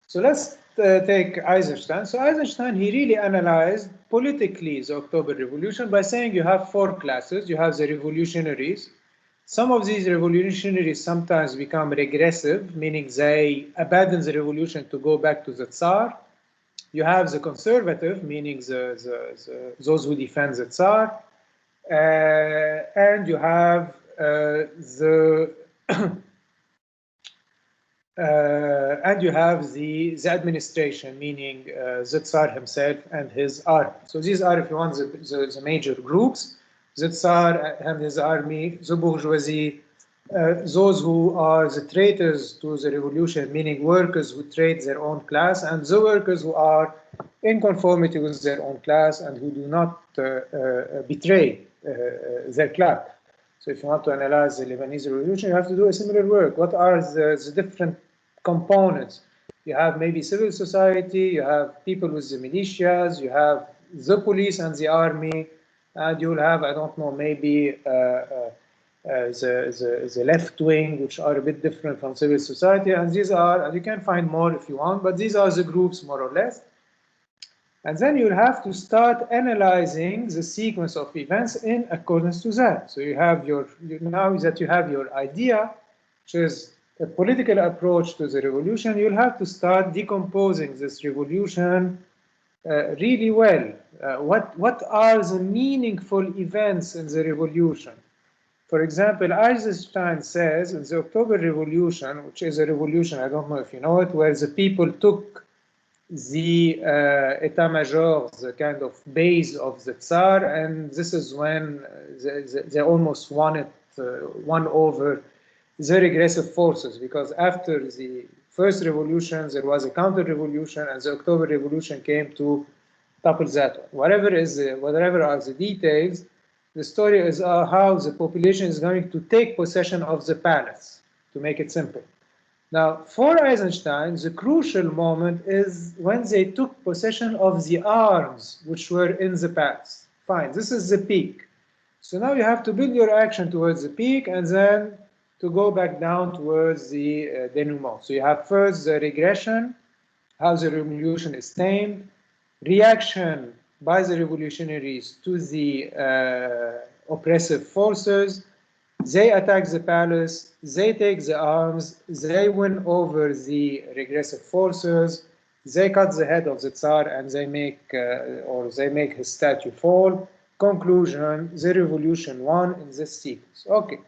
so let's take Eisenstein. So Eisenstein, he really analyzed politically the October Revolution by saying you have four classes. You have the revolutionaries. Some of these revolutionaries sometimes become regressive, meaning they abandon the revolution to go back to the Tsar. You have the conservative, meaning those who defend the Tsar. And you have the And you have the administration, meaning the Tsar himself and his army. So these are, if you want, the major groups. The Tsar and his army, the bourgeoisie, those who are the traitors to the revolution, meaning workers who trade their own class, and the workers who are in conformity with their own class and who do not betray their class. So if you want to analyze the Lebanese revolution, you have to do a similar work. What are the different components? You have maybe civil society, you have people with the militias, you have the police and the army, and you'll have, I don't know, maybe the left wing, which are a bit different from civil society. And these are, and you can find more if you want, but these are the groups more or less. And then you'll have to start analyzing the sequence of events in accordance to that. So you have now that you have your idea, which is a political approach to the revolution, you'll have to start decomposing this revolution really well. What are the meaningful events in the revolution? For example, Eisenstein says in the October Revolution, which is a revolution, I don't know if you know it, where the people took the état-major, the kind of base of the Tsar, and this is when they almost won over the regressive forces, because after the first revolution, there was a counter-revolution, and the October Revolution came to topple that one. Whatever are the details, the story is how the population is going to take possession of the palace, to make it simple. Now, for Eisenstein, the crucial moment is when they took possession of the arms which were in the past. Fine, this is the peak. So now you have to build your action towards the peak and then to go back down towards the denouement. So you have first the regression, how the revolution is tamed, reaction by the revolutionaries to the oppressive forces. They attack the palace, they take the arms, they win over the regressive forces, they cut the head of the Tsar and they make his statue fall. Conclusion, the revolution won in this sequence. Okay,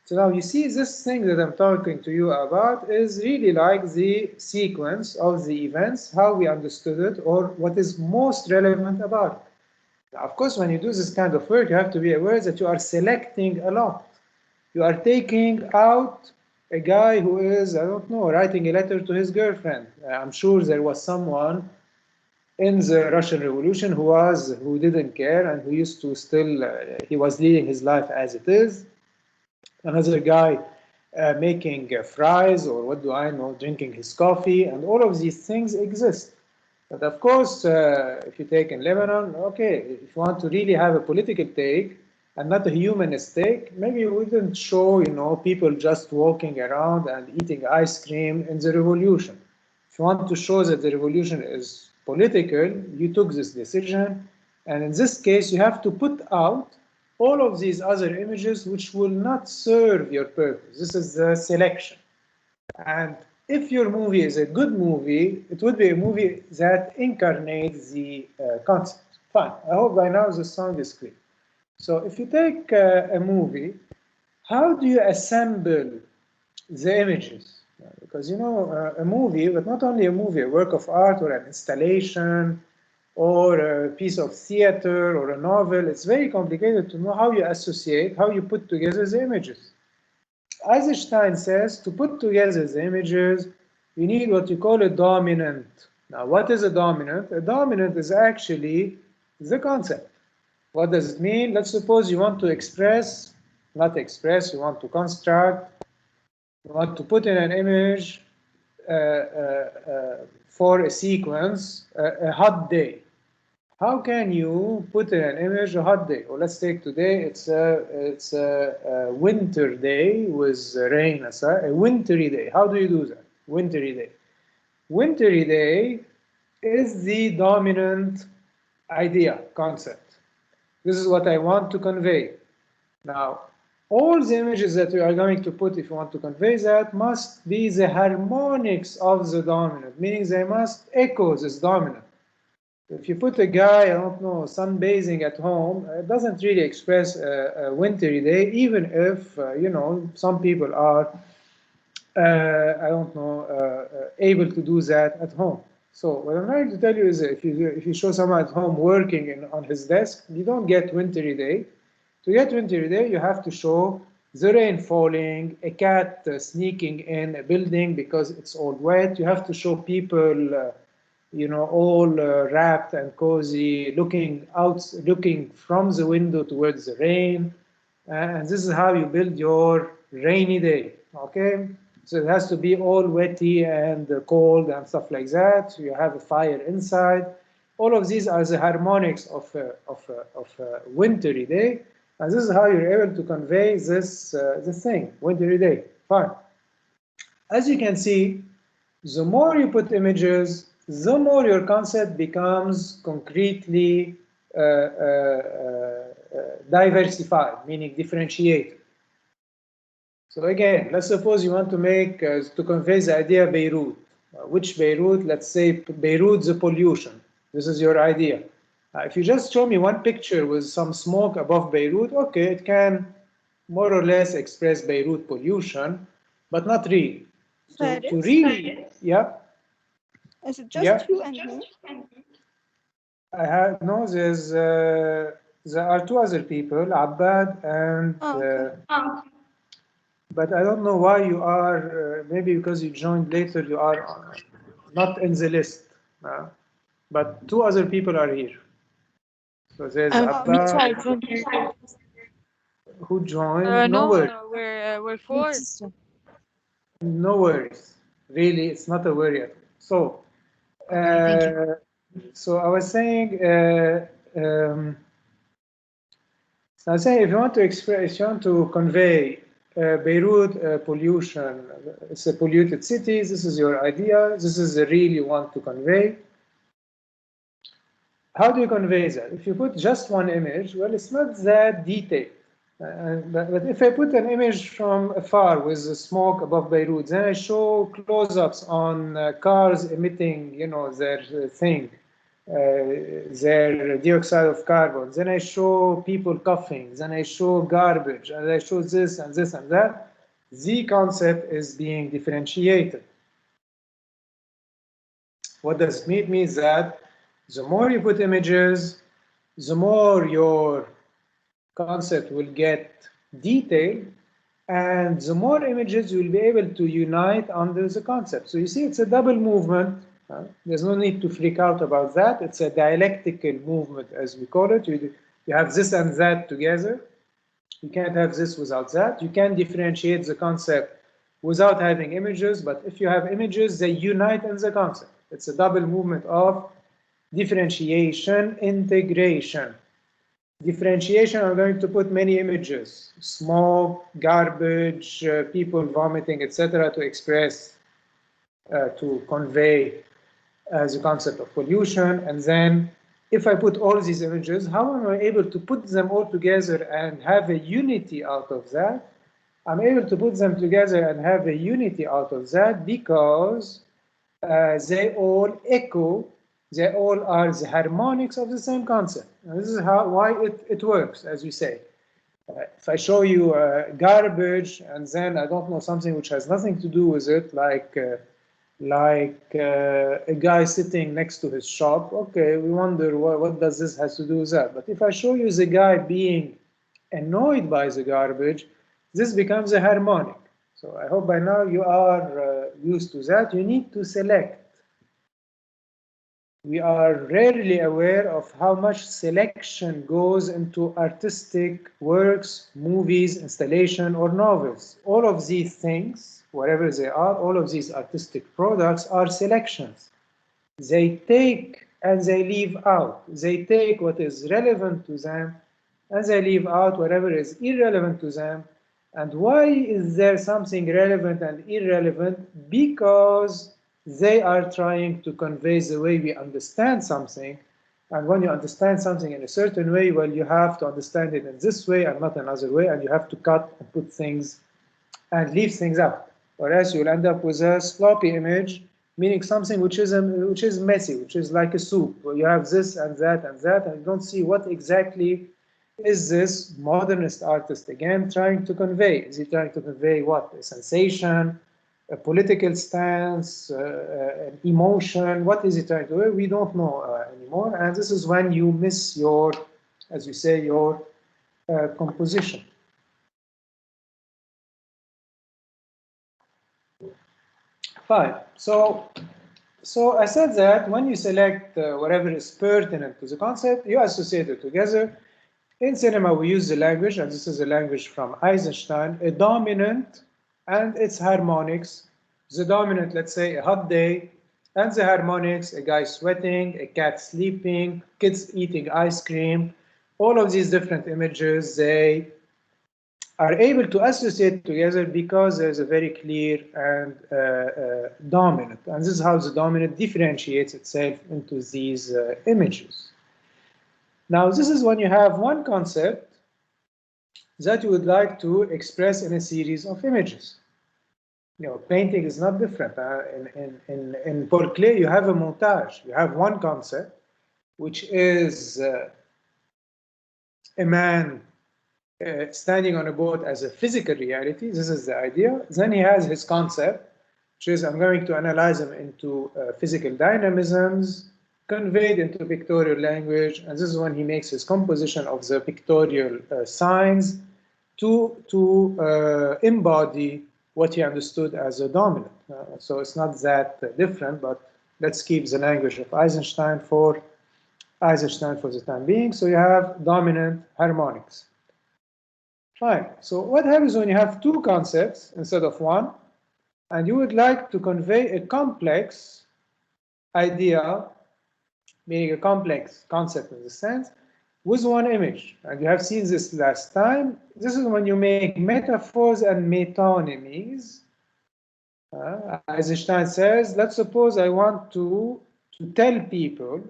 so now you see this thing that I'm talking to you about is really like the sequence of the events, how we understood it, or what is most relevant about it. Now, of course, when you do this kind of work, you have to be aware that you are selecting a lot. You are taking out a guy who is, I don't know, writing a letter to his girlfriend. I'm sure there was someone in the Russian Revolution who didn't care and who used to still, he was leading his life as it is. Another guy making fries, or what do I know, drinking his coffee, and all of these things exist. But of course, if you take in Lebanon, okay, if you want to really have a political take, and not a humanist take, maybe we wouldn't show, people just walking around and eating ice cream in the revolution. If you want to show that the revolution is political, you took this decision, and in this case, you have to put out all of these other images which will not serve your purpose. This is the selection. And if your movie is a good movie, it would be a movie that incarnates the concept. Fine, I hope by now the sound is clear. So if you take a movie, how do you assemble the images? Because a movie, but not only a movie, a work of art or an installation or a piece of theater or a novel, it's very complicated to know how you associate, how you put together the images. Eisenstein says to put together the images, you need what you call a dominant. Now, what is a dominant? A dominant is actually the concept. What does it mean? Let's suppose you want to express, not express, you want to construct, you want to put in an image for a sequence, a hot day. How can you put in an image a hot day? Well, let's take today, it's a winter day with rain, a wintry day. How do you do that? Wintry day. Wintry day is the dominant idea, concept. This is what I want to convey. Now, all the images that we are going to put, if you want to convey that, must be the harmonics of the dominant, meaning they must echo this dominant. If you put a guy, I don't know, sunbathing at home, it doesn't really express a wintry day, even if, some people are I don't know, able to do that at home. So what I'm trying to tell you is if you show someone at home working on his desk, you don't get wintry day. To get wintry day, you have to show the rain falling, a cat sneaking in a building because it's all wet. You have to show people, all wrapped and cozy, looking from the window towards the rain. And this is how you build your rainy day, okay? So it has to be all wetty and cold and stuff like that. So you have a fire inside. All of these are the harmonics of a wintry day. And this is how you're able to convey this thing, wintry day. Fine. As you can see, the more you put images, the more your concept becomes concretely diversified, meaning differentiated. So again, let's suppose you want to make, to convey the idea of Beirut. Which Beirut? Let's say Beirut, the pollution. This is your idea. If you just show me one picture with some smoke above Beirut, okay, it can more or less express Beirut pollution, but not really. To really, yeah. Is it just you and me? I have no. There are two other people, Abbad and. Okay. But I don't know why you are. Maybe because you joined later, you are not in the list. But two other people are here. So there's Me Abbad. too, I joined here. Who joined. No No, worries. we're Me four. too. No worries. Really, it's not a worry at all. So. Okay, thank you. So I was saying. So I was saying, if you want to express, if you want to convey Beirut pollution, it's a polluted city. This is your idea. This is the real you want to convey. How do you convey that? If you put just one image, well, it's not that detailed. But if I put an image from afar with the smoke above Beirut, then I show close-ups on cars emitting, their thing, their dioxide of carbon. Then I show people coughing. Then I show garbage, and I show this and this and that. The concept is being differentiated. What does it mean? It means that the more you put images, the more your concept will get detailed, and the more images you'll be able to unite under the concept. So you see, it's a double movement. There's no need to freak out about that. It's a dialectical movement, as we call it. You have this and that together. You can't have this without that. You can differentiate the concept without having images, but if you have images, they unite in the concept. It's a double movement of differentiation, integration. Differentiation, I'm going to put many images, smoke, garbage, people vomiting, etc., to express, to convey the concept of pollution. And then if I put all these images, how am I able to put them all together and have a unity out of that? I'm able to put them together and have a unity out of that because they all echo, they all are the harmonics of the same concept. And this is why it works, as we say. If I show you garbage and then I don't know something which has nothing to do with it, like a guy sitting next to his shop, okay, we wonder what does this has to do with that. But if I show you the guy being annoyed by the garbage, this becomes a harmonic. So I hope by now you are used to that. You need to select. We are rarely aware of how much selection goes into artistic works, movies, installation, or novels. All of these things, whatever they are, all of these artistic products are selections. They take and they leave out. They take what is relevant to them and they leave out whatever is irrelevant to them. And why is there something relevant and irrelevant? Because they are trying to convey the way we understand something. And when you understand something in a certain way, well, you have to understand it in this way and not another way, and you have to cut and put things and leave things out. Or else you'll end up with a sloppy image, meaning something which is messy, which is like a soup, where you have this and that and that, and you don't see what exactly is this modernist artist again trying to convey. Is he trying to convey what? A sensation, a political stance, an emotion. What is it trying to do? We don't know anymore. And this is when you miss your, as you say, your composition. Fine. So I said that when you select whatever is pertinent to the concept, you associate it together. In cinema, we use the language, and this is a language from Eisenstein, a dominant and its harmonics. The dominant, let's say, a hot day, and the harmonics, a guy sweating, a cat sleeping, kids eating ice cream. All of these different images, they are able to associate together because there's a very clear and dominant. And this is how the dominant differentiates itself into these images. Now, this is when you have one concept that you would like to express in a series of images. You know, painting is not different. In Porclay, you have a montage. You have one concept, which is a man standing on a boat as a physical reality. This is the idea. Then he has his concept, which is I'm going to analyze him into physical dynamisms, conveyed into pictorial language, and this is when he makes his composition of the pictorial signs to embody what he understood as a dominant. So it's not that different, but let's keep the language of Eisenstein for the time being. So you have dominant harmonics. Fine. So what happens when you have two concepts instead of one, and you would like to convey a complex idea, meaning a complex concept in the sense, with one image? And you have seen this last time. This is when you make metaphors and metonymies. Eisenstein says, let's suppose I want to tell people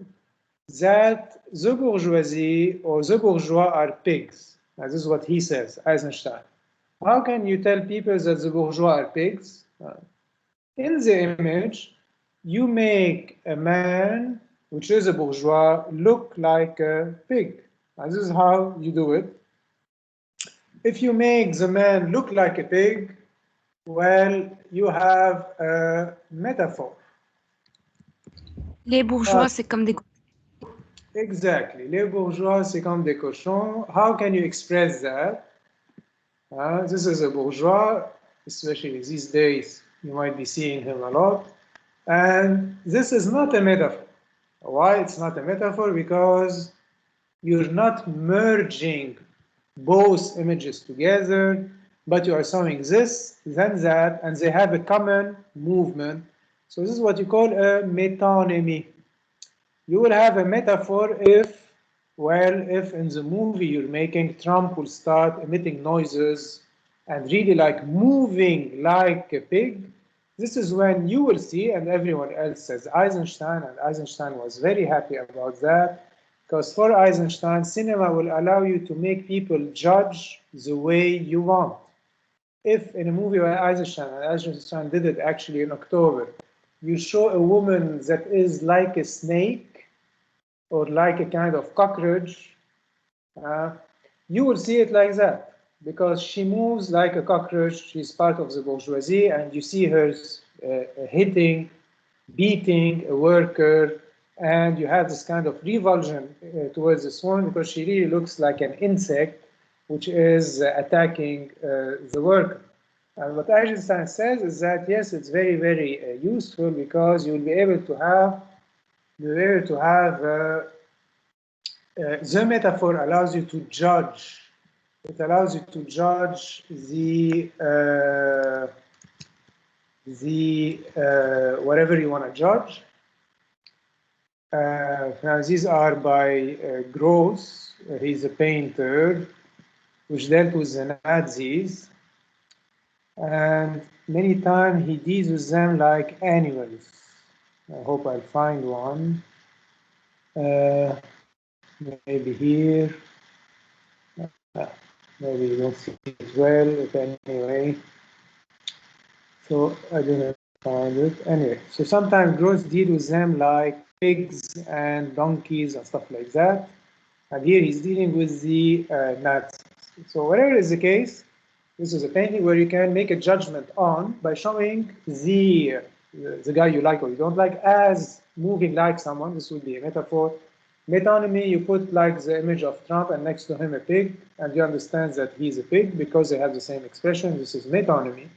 that the bourgeoisie or the bourgeois are pigs. Now, this is what he says, Eisenstein. How can you tell people that the bourgeois are pigs? In the image, you make a man, which is a bourgeois, look like a pig. And this is how you do it. If you make the man look like a pig, well, you have a metaphor. Les bourgeois, c'est comme des... Exactly. Les bourgeois, c'est comme des cochons. How can you express that? This is a bourgeois, especially these days, you might be seeing him a lot. And this is not a metaphor. Why it's not a metaphor? Because you're not merging both images together, but you are showing this, then that, and they have a common movement. So this is what you call a metonymy. You will have a metaphor if, well, if in the movie you're making, Trump will start emitting noises and really like moving like a pig. This is when you will see, and everyone else says Eisenstein, and Eisenstein was very happy about that, because for Eisenstein, cinema will allow you to make people judge the way you want. If in a movie by Eisenstein, and Eisenstein did it actually in October, you show a woman that is like a snake or like a kind of cockroach, you will see it like that, because she moves like a cockroach. She's part of the bourgeoisie, and you see her hitting, beating a worker, and you have this kind of revulsion towards this woman because she really looks like an insect which is attacking the worker. And what Eisenstein says is that, yes, it's very, very useful because you'll be able to have, the metaphor allows you to judge. It allows you to judge the whatever you want to judge. Now these are by Gross. He's a painter which dealt with the Nazis, and many times he deals with them like animals. I hope I'll find one. Maybe here. Maybe you don't see it well, but anyway. So I didn't find it. Anyway, so sometimes Gross deal with them like pigs and donkeys and stuff like that. And here he's dealing with the Nazis. So whatever is the case, This is a painting where you can make a judgment on by showing the guy you like or you don't like as moving like someone. This would be a metaphor. Metonymy, you put like the image of Trump and next to him a pig, and you understand that he's a pig because they have the same expression. This is metonymy.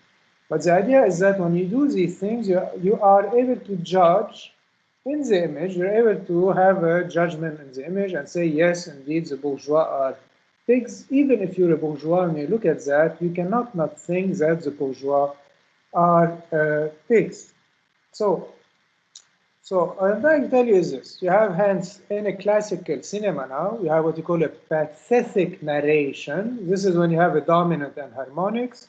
But the idea is that when you do these things, you are able to judge in the image. You're able to have a judgment in the image and say, yes, indeed, the bourgeois are pigs. Even if you're a bourgeois and you look at that, you cannot not think that the bourgeois are pigs. So I'm trying to tell you is this. You have hence in a classical cinema now, you have what you call a pathetic narration. This is when you have a dominant and harmonics.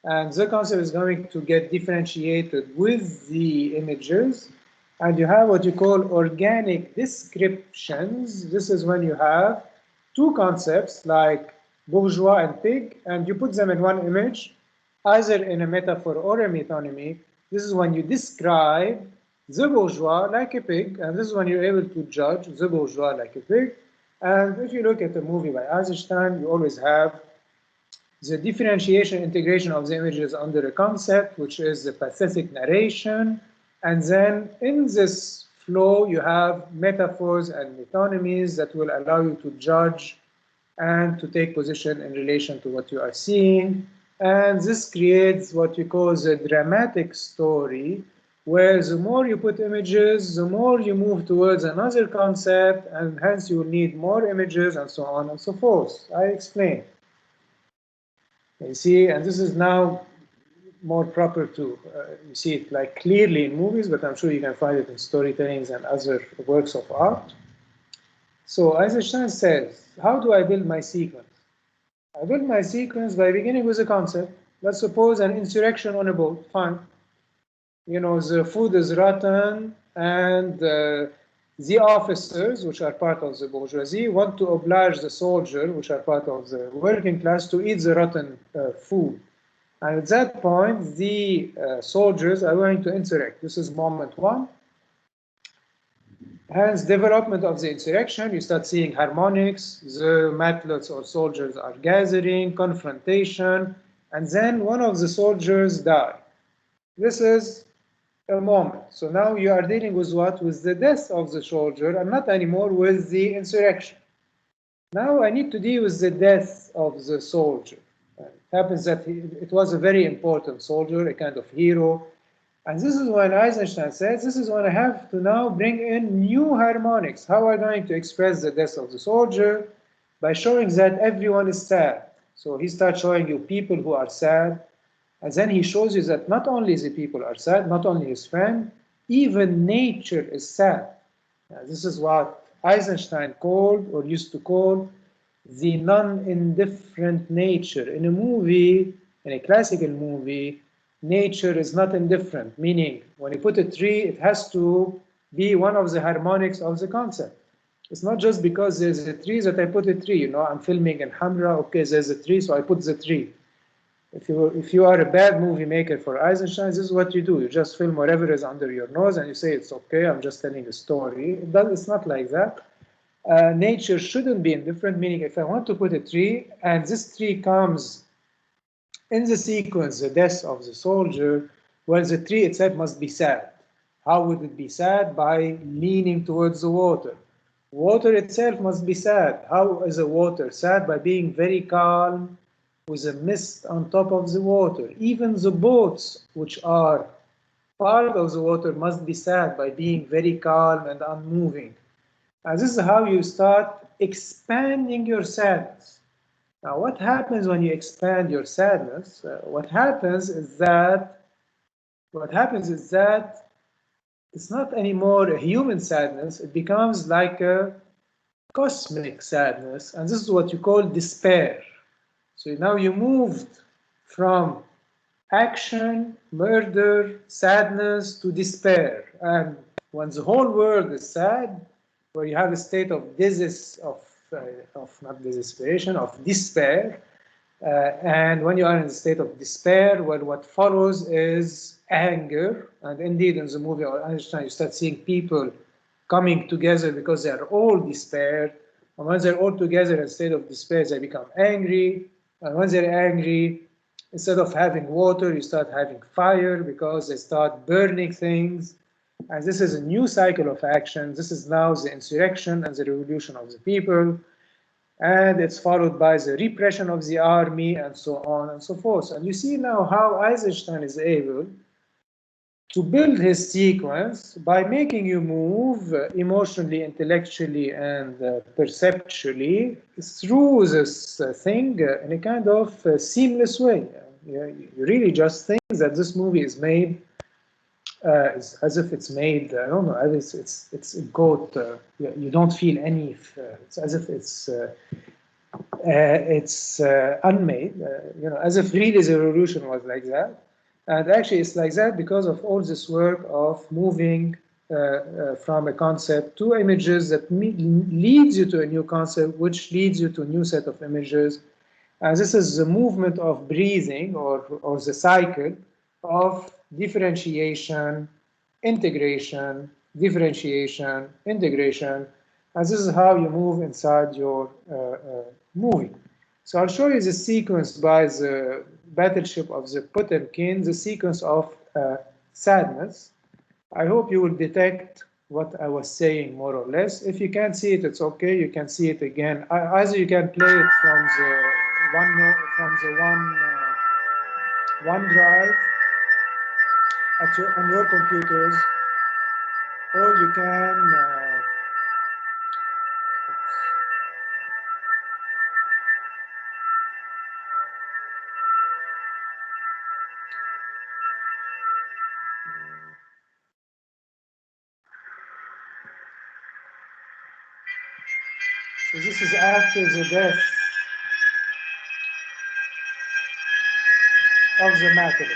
And the concept is going to get differentiated with the images. And you have what you call organic descriptions. This is when you have two concepts like bourgeois and pig, and you put them in one image, either in a metaphor or a metonymy. This is when you describe the bourgeois like a pig, and this is when you're able to judge the bourgeois like a pig. And if you look at a movie by Eisenstein, you always have the differentiation integration of the images under a concept, which is the pathetic narration. And then in this flow, you have metaphors and metonymies that will allow you to judge and to take position in relation to what you are seeing. And this creates what you call the dramatic story, where the more you put images, the more you move towards another concept, and hence you will need more images and so on and so forth. I explain. You see, and this is now more proper to, you see it like clearly in movies, but I'm sure you can find it in storytellings and other works of art. So Eisenstein says, how do I build my sequence? I build my sequence by beginning with a concept. Let's suppose an insurrection on a boat, fine. You know, the food is rotten, and the officers, which are part of the bourgeoisie, want to oblige the soldier, which are part of the working class, to eat the rotten food. And at that point, the soldiers are going to insurrect. This is moment one. Hence, development of the insurrection, you start seeing harmonics, the matlets or soldiers are gathering, confrontation, and then one of the soldiers die. This is a moment. So now you are dealing with what? With the death of the soldier and not anymore with the insurrection. Now I need to deal with the death of the soldier. It happens that it was a very important soldier, a kind of hero. And this is when Eisenstein says, this is when I have to now bring in new harmonics. How am I going to express the death of the soldier? By showing that everyone is sad. So he starts showing you people who are sad. And then he shows you that not only the people are sad, not only his friend, even nature is sad. Now, this is what Eisenstein called, or used to call, the non-indifferent nature. In a movie, in a classical movie, nature is not indifferent, meaning when you put a tree, it has to be one of the harmonics of the concept. It's not just because there's a tree that I put a tree. You know, I'm filming in Hamra, okay, there's a tree, so I put the tree. If you are a bad movie maker for Eisenstein, this is what you do. You just film whatever is under your nose and you say, it's okay, I'm just telling a story. It's not like that. Nature shouldn't be indifferent, meaning if I want to put a tree and this tree comes in the sequence, the death of the soldier, well, the tree itself must be sad. How would it be sad? By leaning towards the water. Water itself must be sad. How is the water sad? By being very calm, with a mist on top of the water. Even the boats, which are part of the water, must be sad by being very calm and unmoving. And this is how you start expanding your sadness. Now, what happens when you expand your sadness? What happens is that it's not anymore a human sadness. It becomes like a cosmic sadness, and this is what you call despair. So now you moved from action, murder, sadness to despair. And when the whole world is sad, where you have a state of not desperation, of despair, and when you are in a state of despair, well, what follows is anger. And indeed, in the movie Einstein, you start seeing people coming together because they are all despair. And when they're all together in a state of despair, they become angry. And when they're angry, Instead of having water, you start having fire because they start burning things. And this is a new cycle of action. This is now the insurrection and the revolution of the people. And it's followed by the repression of the army and so on and so forth. And you see now how Eisenstein is able to build his sequence by making you move emotionally, intellectually, and perceptually through this thing in a kind of seamless way. You really just think that this movie is made as if it's made, I don't know, as if it's in quote, you don't feel any, it's as if it's unmade, as if really the revolution was like that. And actually it's like that because of all this work of moving from a concept to images that leads you to a new concept, which leads you to a new set of images. And this is the movement of breathing or the cycle of differentiation, integration, differentiation, integration. And this is how you move inside your movie. So I'll show you the sequence by the battleship of the Potemkin, the sequence of sadness. I hope you will detect what I was saying more or less. If you can't see it, it's okay. You can see it again. Either you can play it from the one drive on your computers, or you can so this is after the death of the matter.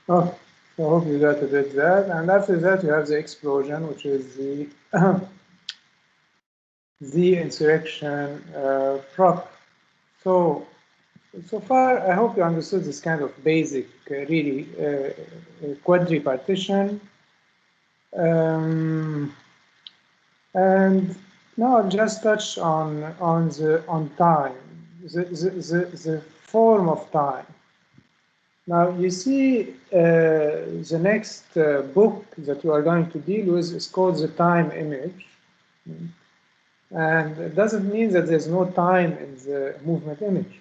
Oh, so I hope you got a bit that. And after that, you have the explosion, which is the the insurrection prop. So far, I hope you understood this kind of basic, really quadripartition. And now I'll just touch on time, the form of time. Now you see, the next book that we are going to deal with is called the time image. And it doesn't mean that there's no time in the movement image.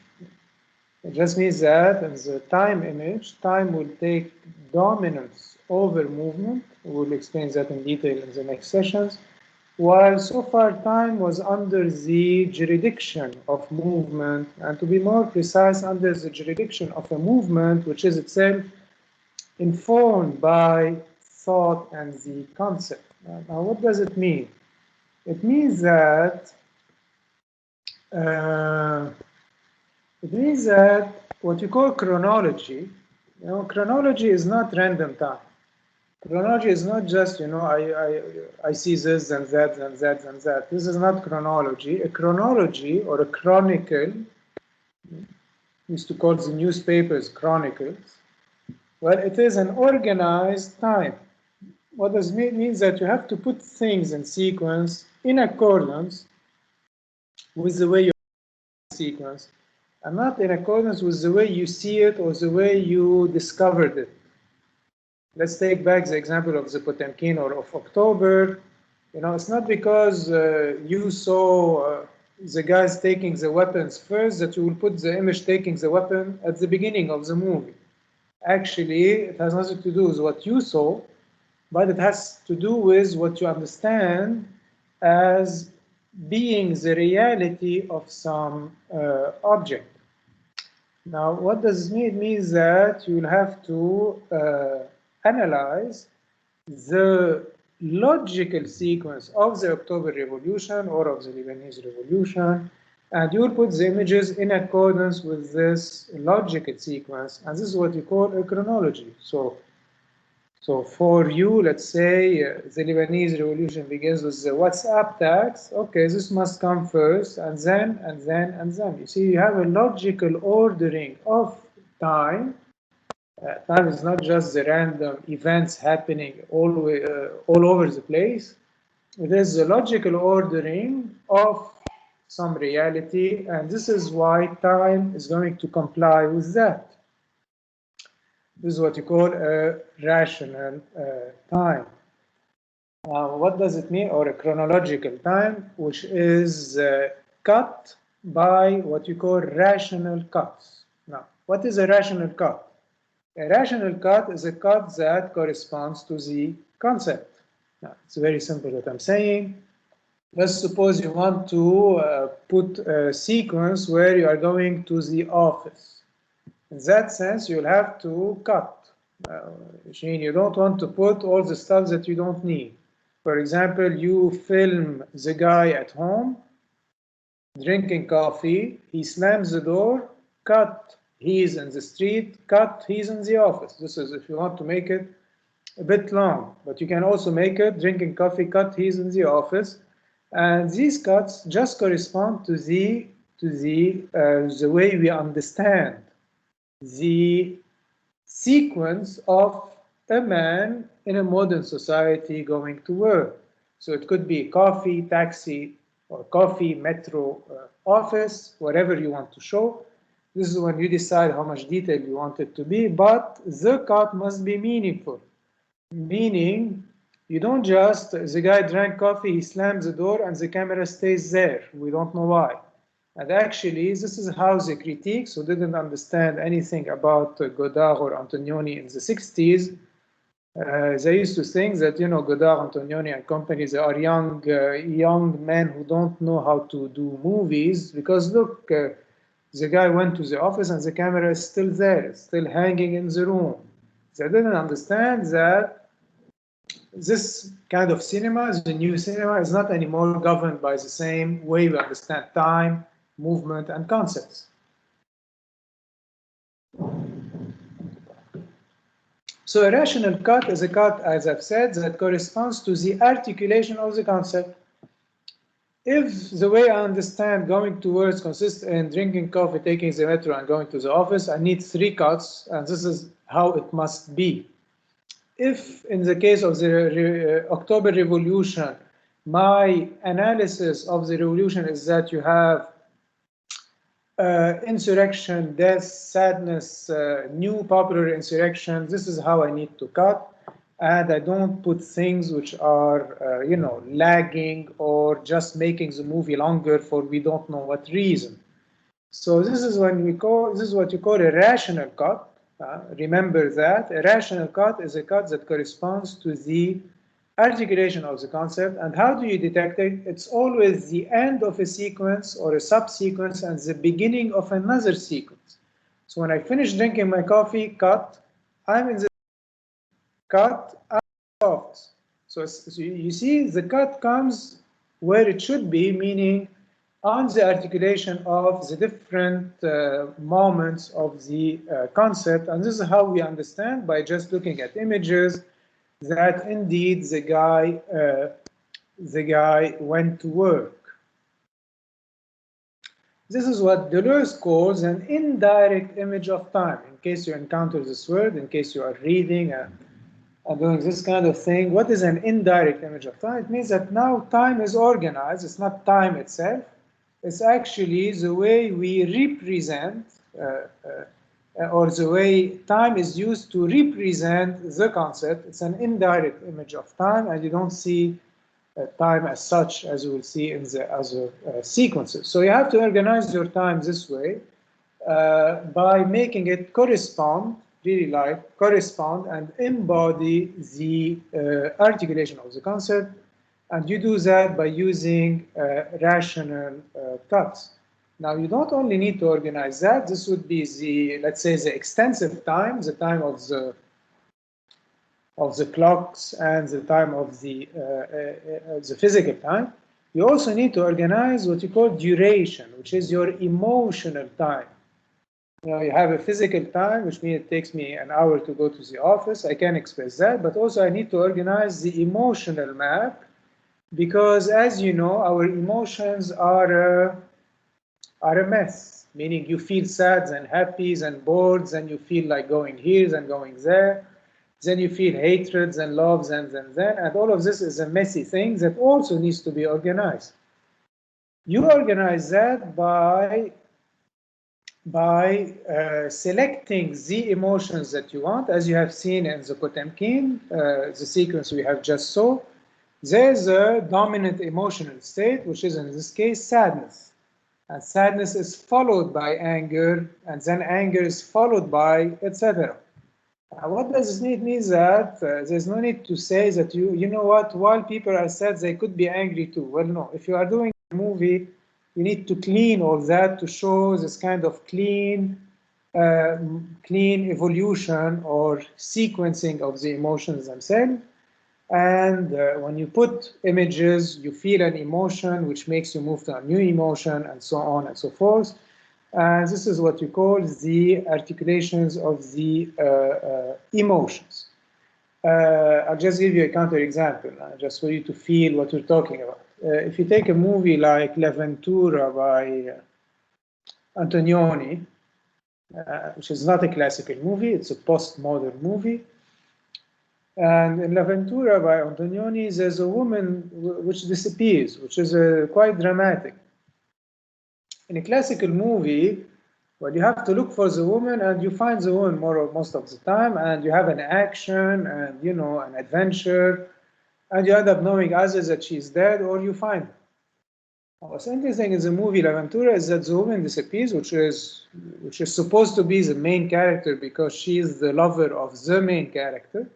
It just means that in the time image, time will take dominance over movement. We'll explain that in detail in the next sessions. While so far time was under the jurisdiction of movement, and to be more precise, under the jurisdiction of a movement which is itself informed by thought and the concept. Now, what does it mean? It means that what you call chronology, chronology is not random time. Chronology is not just, I see this and that and that and that. This is not chronology. A chronology or a chronicle, used to call the newspapers chronicles, well, it is an organized time. What does it mean? It means that you have to put things in sequence in accordance with the way you sequence, and not in accordance with the way you see it or the way you discovered it. Let's take back the example of the Potemkin or of October. It's not because you saw the guys taking the weapons first that you will put the image taking the weapon at the beginning of the movie. Actually, it has nothing to do with what you saw, but it has to do with what you understand as being the reality of some object. Now, what does this mean? It means that you'll have to analyze the logical sequence of the October Revolution or of the Lebanese Revolution, and you'll put the images in accordance with this logical sequence, and this is what you call a chronology. So for you, let's say the Lebanese Revolution begins with the WhatsApp tax. Okay, this must come first, and then, and then, and then. You see, you have a logical ordering of time. Time is not just the random events happening all over the place. It is the logical ordering of some reality, and this is why time is going to comply with that. This is what you call a rational time. What does it mean? Or a chronological time, which is cut by what you call rational cuts. Now, what is a rational cut? A rational cut is a cut that corresponds to the concept. Now, it's very simple what I'm saying. Let's suppose you want to put a sequence where you are going to the office. In that sense, you'll have to cut. You don't want to put all the stuff that you don't need. For example, you film the guy at home drinking coffee, he slams the door, cut, he's in the street, cut, he's in the office. This is if you want to make it a bit long, but you can also make it drinking coffee, cut, he's in the office. And these cuts just correspond to the way we understand the sequence of a man in a modern society going to work. So it could be coffee, taxi, or coffee, metro, office, whatever you want to show. This is when you decide how much detail you want it to be, but the cut must be meaningful. Meaning, you don't just, the guy drank coffee, he slams the door, and the camera stays there. We don't know why. And actually, this is how the critiques who didn't understand anything about Godard or Antonioni in the 60s, they used to think that, you know, Godard, Antonioni, and company, they are young men who don't know how to do movies, because look, the guy went to the office and the camera is still there, it's still hanging in the room. They didn't understand that this kind of cinema, the new cinema, is not anymore governed by the same way we understand time, movement, and concepts. So a rational cut is a cut, as I've said, that corresponds to the articulation of the concept. If the way I understand going to work consists in drinking coffee, taking the metro, and going to the office, I need 3 cuts, and this is how it must be. If, in the case of the October Revolution, my analysis of the revolution is that you have insurrection, death, sadness, new popular insurrection, this is how I need to cut. And I don't put things which are, you know, lagging or just making the movie longer for we don't know what reason. So this is when we call, this is what you call a rational cut. Remember that a rational cut is a cut that corresponds to the articulation of the concept. And how do you detect it? It's always the end of a sequence or a subsequence and the beginning of another sequence. So when I finish drinking my coffee, cut, I'm in the cut, I'm off. So you see, the cut comes where it should be, meaning on the articulation of the different moments of the concept. And this is how we understand, by just looking at images, that indeed the guy went to work. This is what Deleuze calls an indirect image of time. In case you encounter this word, in case you are reading and doing this kind of thing, what is an indirect image of time? It means that now time is organized. It's not time itself. It's actually the way we represent, or the way time is used to represent the concept. It's an indirect image of time, and you don't see time as such as you will see in the other sequences. So you have to organize your time this way by making it correspond, really like correspond and embody the articulation of the concept. And you do that by using rational cuts. Now, you don't only need to organize that. This would be the, let's say, the extensive time, the time of the clocks and the time of the physical time. You also need to organize what you call duration, which is your emotional time. You know, you have a physical time, which means it takes me an hour to go to the office. I can express that, but also I need to organize the emotional map, because, as you know, our emotions are a mess, meaning you feel sad and happy and bored, and you feel like going here and going there. Then you feel hatreds and loves and then, and all of this is a messy thing that also needs to be organized. You organize that by selecting the emotions that you want, as you have seen in the Potemkin, the sequence we have just saw. There's a dominant emotional state, which is in this case sadness. And sadness is followed by anger, and then anger is followed by etc. What does this mean? It means that there's no need to say that you know what, while people are sad, they could be angry too. Well, no. If you are doing a movie, you need to clean all that to show this kind of clean evolution or sequencing of the emotions themselves. And when you put images, you feel an emotion, which makes you move to a new emotion, and so on and so forth. And this is what you call the articulations of the emotions. I'll just give you a counterexample, just for you to feel what we're talking about. If you take a movie like L'Avventura by Antonioni, which is not a classical movie, it's a postmodern movie. And in L'Avventura by Antonioni, there's a woman which disappears, which is quite dramatic. In a classical movie, Well, you have to look for the woman, and you find the woman most of the time, and you have an action and, you know, an adventure, and you end up knowing either that she's dead or you find her. What's interesting in the movie L'Aventura is that the woman disappears, which is supposed to be the main character because she is the lover of the main character.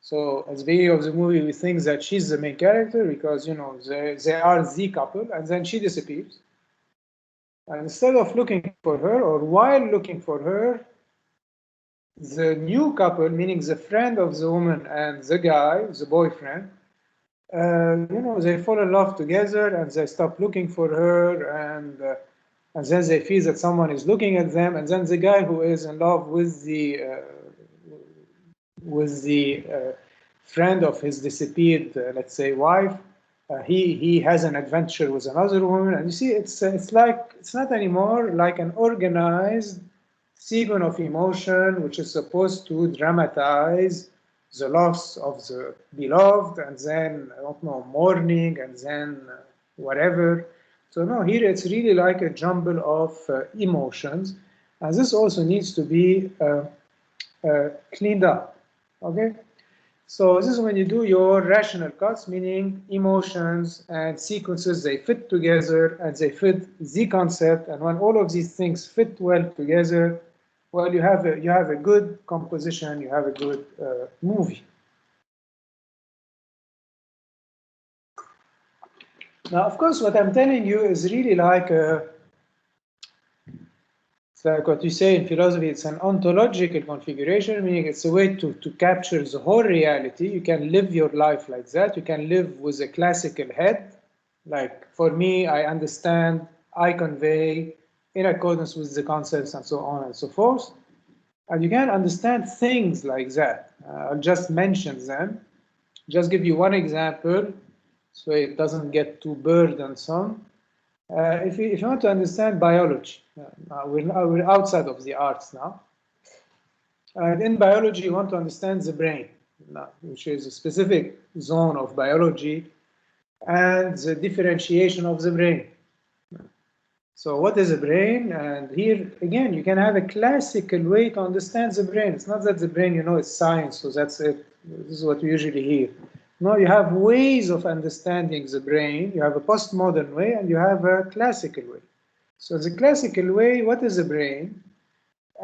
So at the beginning of the movie, we think that she's the main character because, you know, they are the couple, and then she disappears. And instead of looking for her, or while looking for her, the new couple, meaning the friend of the woman and the guy, the boyfriend, you know, they fall in love together, and they stop looking for her, and then they feel that someone is looking at them, and then the guy who is in love with the friend of his disappeared, let's say, wife, he has an adventure with another woman, and you see, it's not anymore like an organized sequence of emotion which is supposed to dramatize the loss of the beloved, and then, I don't know, mourning, and then whatever. So no, here it's really like a jumble of emotions, and this also needs to be cleaned up. Okay, so this is when you do your rational cuts, meaning emotions and sequences, they fit together and they fit the concept, and when all of these things fit well together, well, you have a good composition, you have a good movie. Now, of course, what I'm telling you is really like it's like what you say in philosophy, it's an ontological configuration, meaning it's a way to capture the whole reality. You can live your life like that. You can live with a classical head. Like for me, I understand, I convey in accordance with the concepts and so on and so forth. And you can understand things like that. I'll just mention them. Just give you one example so it doesn't get too burdensome. If you want to understand biology, we're outside of the arts now. And in biology, you want to understand the brain, which is a specific zone of biology, and the differentiation of the brain. So what is a brain? And here, again, you can have a classical way to understand the brain. It's not that the brain, you know, is science, so that's it. This is what we usually hear. No, you have ways of understanding the brain. You have a postmodern way, and you have a classical way. So the classical way, what is the brain?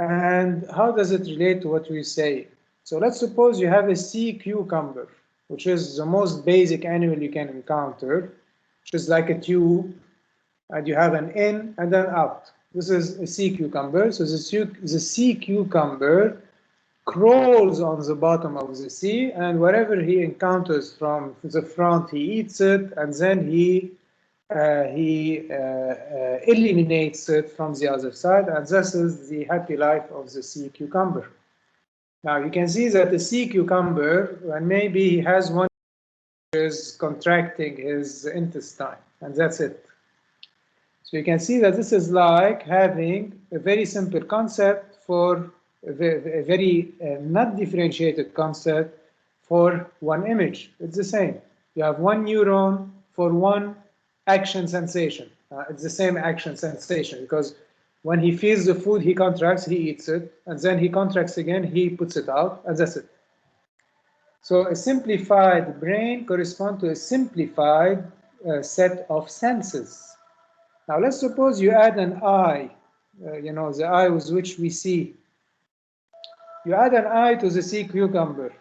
And how does it relate to what we say? So let's suppose you have a sea cucumber, which is the most basic animal you can encounter, which is like a tube, and you have an in and an out. This is a sea cucumber. So the sea cucumber crawls on the bottom of the sea, and whatever he encounters from the front, he eats it, and then he eliminates it from the other side, and this is the happy life of the sea cucumber. Now you can see that the sea cucumber, when maybe he has one is contracting his intestine, and that's it. So you can see that this is like having a very simple concept for a very not differentiated concept for one image. It's the same. You have one neuron for one action sensation. It's the same action sensation because when he feels the food, he contracts, he eats it, and then he contracts again, he puts it out, and that's it. So a simplified brain corresponds to a simplified set of senses. Now let's suppose you add an eye, you know, the eye with which we see. You add an eye to the sea cucumber.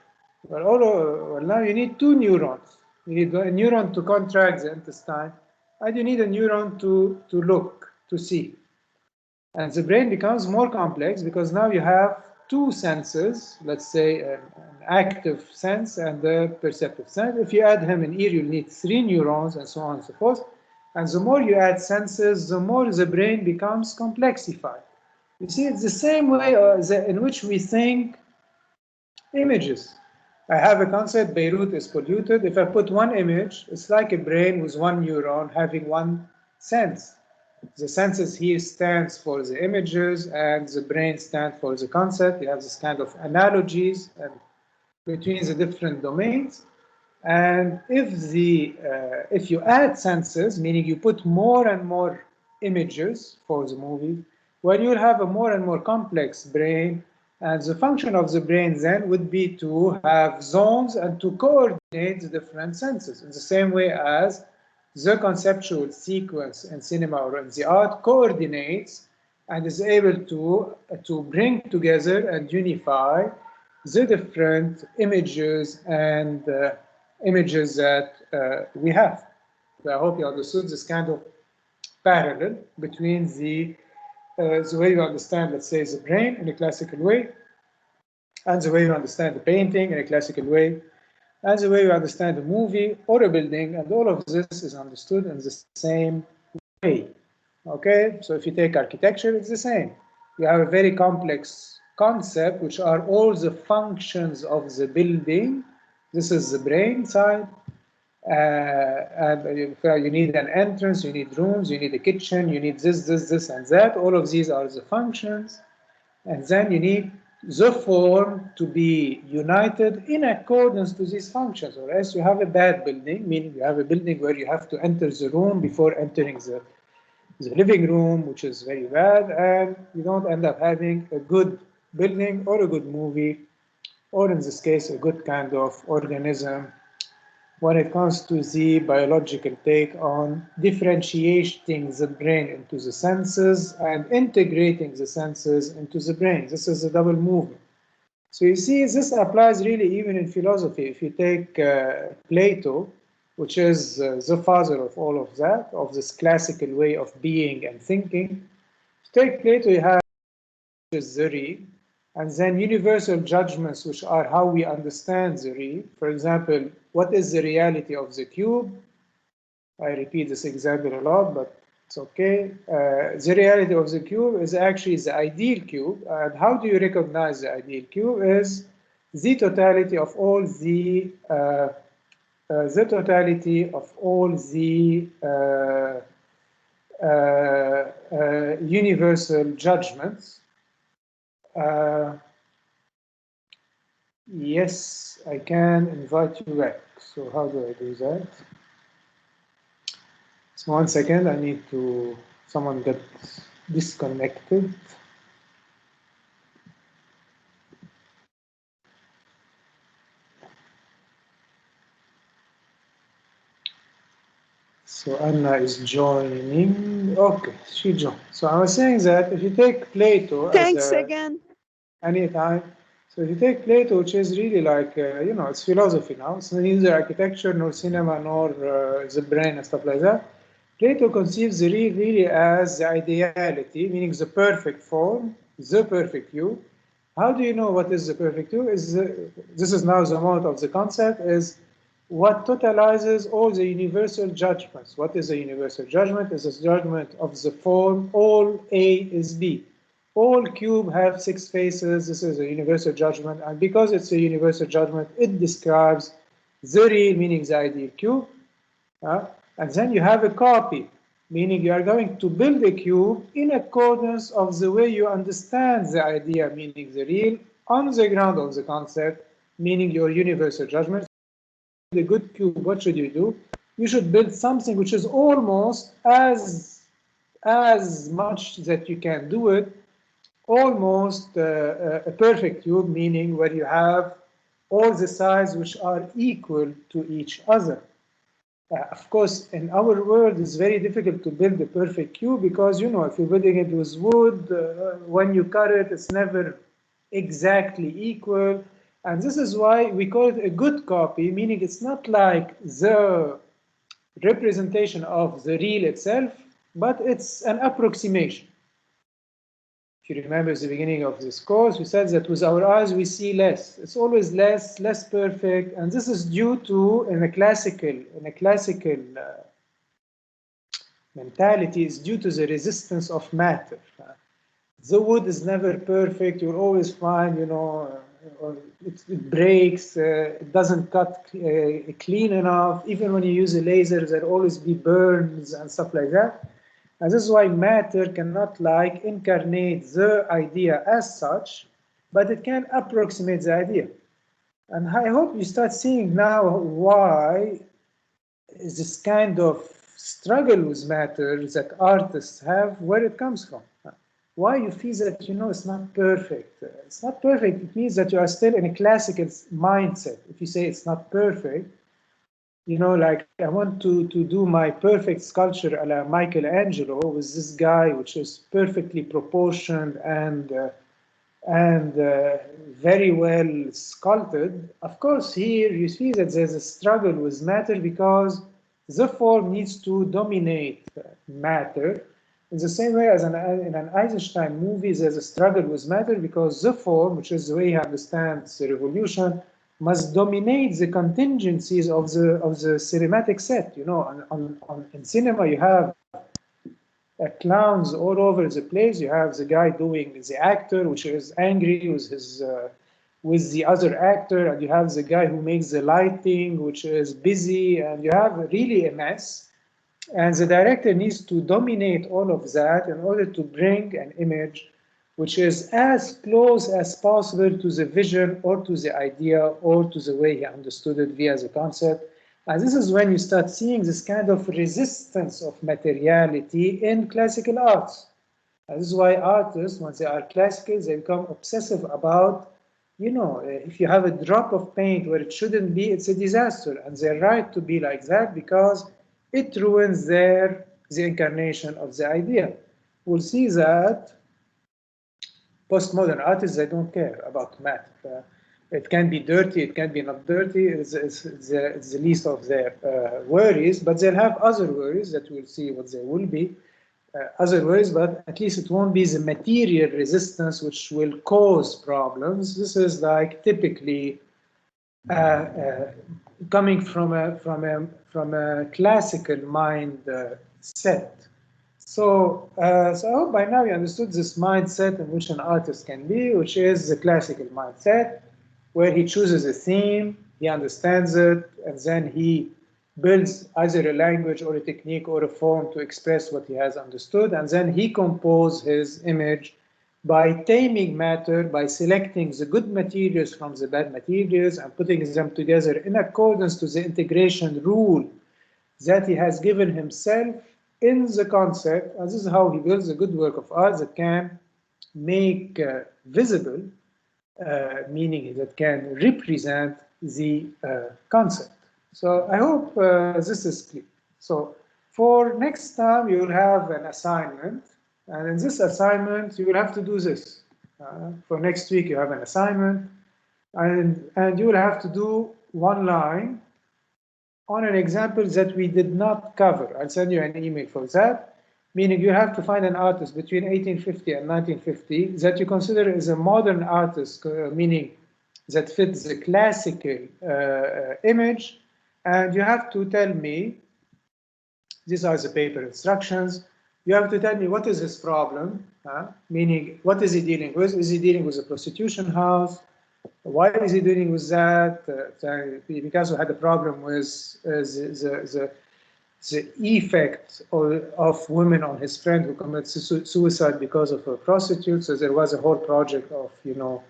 Well, now you need two neurons. You need a neuron to contract the intestine, and you need a neuron to look, to see. And the brain becomes more complex because now you have two senses, let's say an active sense and a perceptive sense. If you add him in here, you'll need three neurons and so on and so forth. And the more you add senses, the more the brain becomes complexified. You see, it's the same way in which we think images. I have a concept, Beirut is polluted. If I put one image, it's like a brain with one neuron having one sense. The senses here stands for the images, and the brain stands for the concept. You have this kind of analogies between the different domains. And if you add senses, meaning you put more and more images for the movie, When you'll have a more and more complex brain, and the function of the brain then would be to have zones and to coordinate the different senses in the same way as the conceptual sequence in cinema or in the art coordinates and is able to bring together and unify the different images and images that we have. So I hope you understood this kind of parallel between the way you understand, let's say, the brain in a classical way, and the way you understand the painting in a classical way, and the way you understand a movie or a building, and all of this is understood in the same way. Okay, so if you take architecture, it's the same. You have a very complex concept, which are all the functions of the building. This is the brain side. And you need an entrance, you need rooms, you need a kitchen, you need this, and that. All of these are the functions. And then you need the form to be united in accordance to these functions, or else you have a bad building, meaning you have a building where you have to enter the room before entering the living room, which is very bad, and you don't end up having a good building or a good movie, or in this case, a good kind of organism when it comes to the biological take on differentiating the brain into the senses and integrating the senses into the brain. This is a double movement. So you see, this applies really even in philosophy. If you take Plato, which is the father of all of that, of this classical way of being and thinking, if you take Plato, you have the real, and then universal judgments, which are how we understand the real. For example, what is the reality of the cube? I repeat this example a lot, but it's okay. The reality of the cube is actually the ideal cube. And how do you recognize the ideal cube? Is the totality of all the universal judgments. Yes, I can invite you back. So how do I do that? So 1 second, I need to, someone got disconnected. So Anna is joining. Okay, she joined. So I was saying that if you take Plato Thanks as again. anytime, so if you take Plato, which is really like, it's philosophy now. It's neither architecture, nor cinema, nor the brain and stuff like that. Plato conceives the real really as the ideality, meaning the perfect form, the perfect you. How do you know what is the perfect you? This is now the moment of the concept, is what totalizes all the universal judgments. What is a universal judgment? It's a judgment of the form, all A is B. All cube have 6 faces. This is a universal judgment. And because it's a universal judgment, it describes the real, meaning the ideal cube. And then you have a copy, meaning you are going to build a cube in accordance of the way you understand the idea, meaning the real, on the ground of the concept, meaning your universal judgment. The good cube, what should you do? You should build something which is almost as much that you can do it, almost a perfect cube, meaning where you have all the sides which are equal to each other. Of course, in our world, it's very difficult to build a perfect cube because, if you're building it with wood, when you cut it, it's never exactly equal. And this is why we call it a good copy, meaning it's not like the representation of the real itself, but it's an approximation. If you remember the beginning of this course, we said that with our eyes we see less. It's always less perfect, and this is due to, in a classical mentality, is due to the resistance of matter. The wood is never perfect. You'll always find, it breaks. It doesn't cut clean enough. Even when you use a laser, there'll always be burns and stuff like that. And this is why matter cannot incarnate the idea as such, but it can approximate the idea. And I hope you start seeing now why is this kind of struggle with matter that artists have, where it comes from. why you feel that, you know, it's not perfect. It's not perfect. It means that you are still in a classical mindset. If you say it's not perfect, you know, like I want to do my perfect sculpture a la Michelangelo with this guy, which is perfectly proportioned and very well sculpted. Of course, here you see that there's a struggle with matter because the form needs to dominate matter. In the same way as in an Eisenstein movie, there's a struggle with matter because the form, which is the way he understands the revolution, must dominate the contingencies of the cinematic set. You know, in cinema you have clowns all over the place. You have the guy doing the actor, which is angry with his with the other actor, and you have the guy who makes the lighting, which is busy, and you have really a mess. And the director needs to dominate all of that in order to bring an image which is as close as possible to the vision or to the idea or to the way he understood it via the concept. And this is when you start seeing this kind of resistance of materiality in classical arts. And this is why artists, once they are classical, they become obsessive about, you know, if you have a drop of paint where it shouldn't be, it's a disaster. And they're right to be like that because it ruins the incarnation of the idea. We'll see that postmodern artists, they don't care about matter. It can be dirty, it can be not dirty, it's the least of their worries, but they'll have other worries that we'll see what they will be, other worries, but at least it won't be the material resistance which will cause problems. This is like typically coming from a classical mind set. So I hope by now you understood this mindset in which an artist can be, which is the classical mindset, where he chooses a theme, he understands it, and then he builds either a language or a technique or a form to express what he has understood, and then he composes his image by taming matter, by selecting the good materials from the bad materials and putting them together in accordance to the integration rule that he has given himself in the concept. And this is how he builds a good work of art that can make visible, meaning that can represent the concept. So I hope this is clear. So for next time, you will have an assignment. And in this assignment, you will have to do this. For next week, you have an assignment. And you will have to do one line on an example that we did not cover. I'll send you an email for that, meaning you have to find an artist between 1850 and 1950 that you consider as a modern artist, meaning that fits the classical image, and you have to tell me, these are the paper instructions, you have to tell me what is his problem, meaning what is he dealing with? Is he dealing with a prostitution house? Why is he dealing with that? Because we had a problem with the effect of women on his friend who commits suicide because of a prostitute. So there was a whole project of, you know,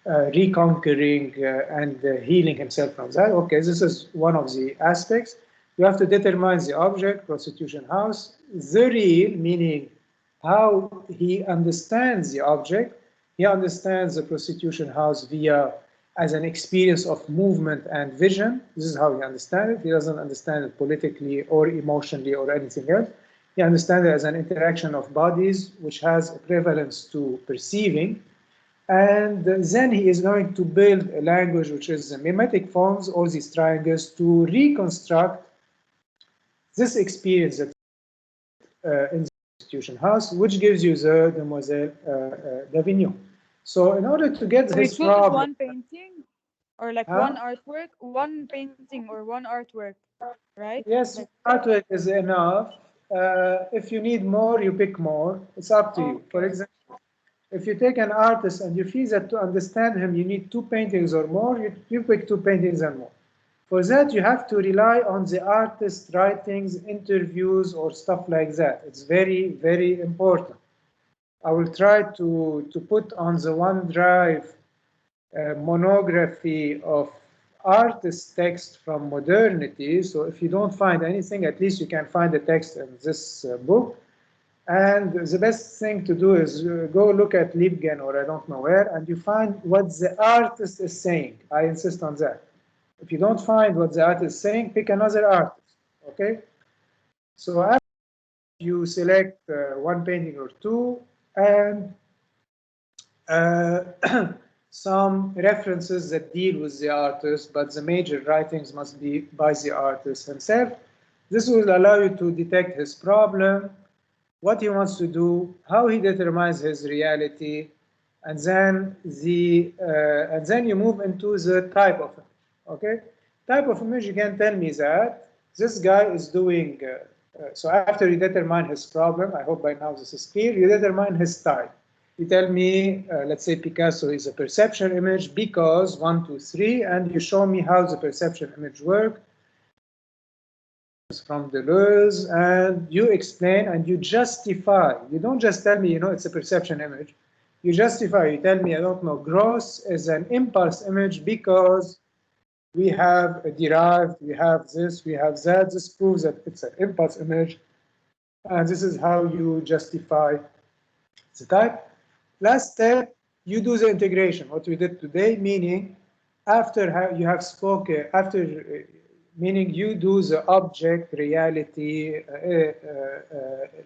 reconquering and healing himself from that. Okay, this is one of the aspects. You have to determine the object, prostitution house, the real, meaning how he understands the object. He understands the prostitution house as an experience of movement and vision. This is how he understands it. He doesn't understand it politically or emotionally or anything else. He understands it as an interaction of bodies, which has a prevalence to perceiving. And then he is going to build a language which is the mimetic forms, all these triangles, to reconstruct this experience that in the prostitution house, which gives you the Demoiselle d'Avignon. So in order to get So his you problem, choose one painting, or like one artwork, one painting or one artwork, right? Yes, like, artwork is enough. If you need more, you pick more. It's up to you. For example, if you take an artist and you feel that to understand him, you need 2 paintings or more, you pick 2 paintings and more. For that, you have to rely on the artist's writings, interviews, or stuff like that. It's very, very important. I will try to put on the OneDrive monography of artist text from modernity. So if you don't find anything, at least you can find the text in this book. And the best thing to do is go look at Liebgen or I don't know where, and you find what the artist is saying. I insist on that. If you don't find what the artist is saying, pick another artist, okay? So after you select one painting or two, and some references that deal with the artist, but the major writings must be by the artist himself. This will allow you to detect his problem, what he wants to do, how he determines his reality, and then you move into the type of image. Okay, type of image. You can tell me that this guy is doing. So after you determine his problem, I hope by now this is clear. You determine his type. You tell me, let's say Picasso is a perception image because 1, 2, 3, and you show me how the perception image works from Deleuze, and you explain and you justify. You don't just tell me, it's a perception image. You justify. You tell me, I don't know, gross is an impulse image because we have a derived, we have this, we have that. This proves that it's an impulse image. And this is how you justify the type. Last step, you do the integration, what we did today, meaning after you have spoken, meaning you do the object, reality,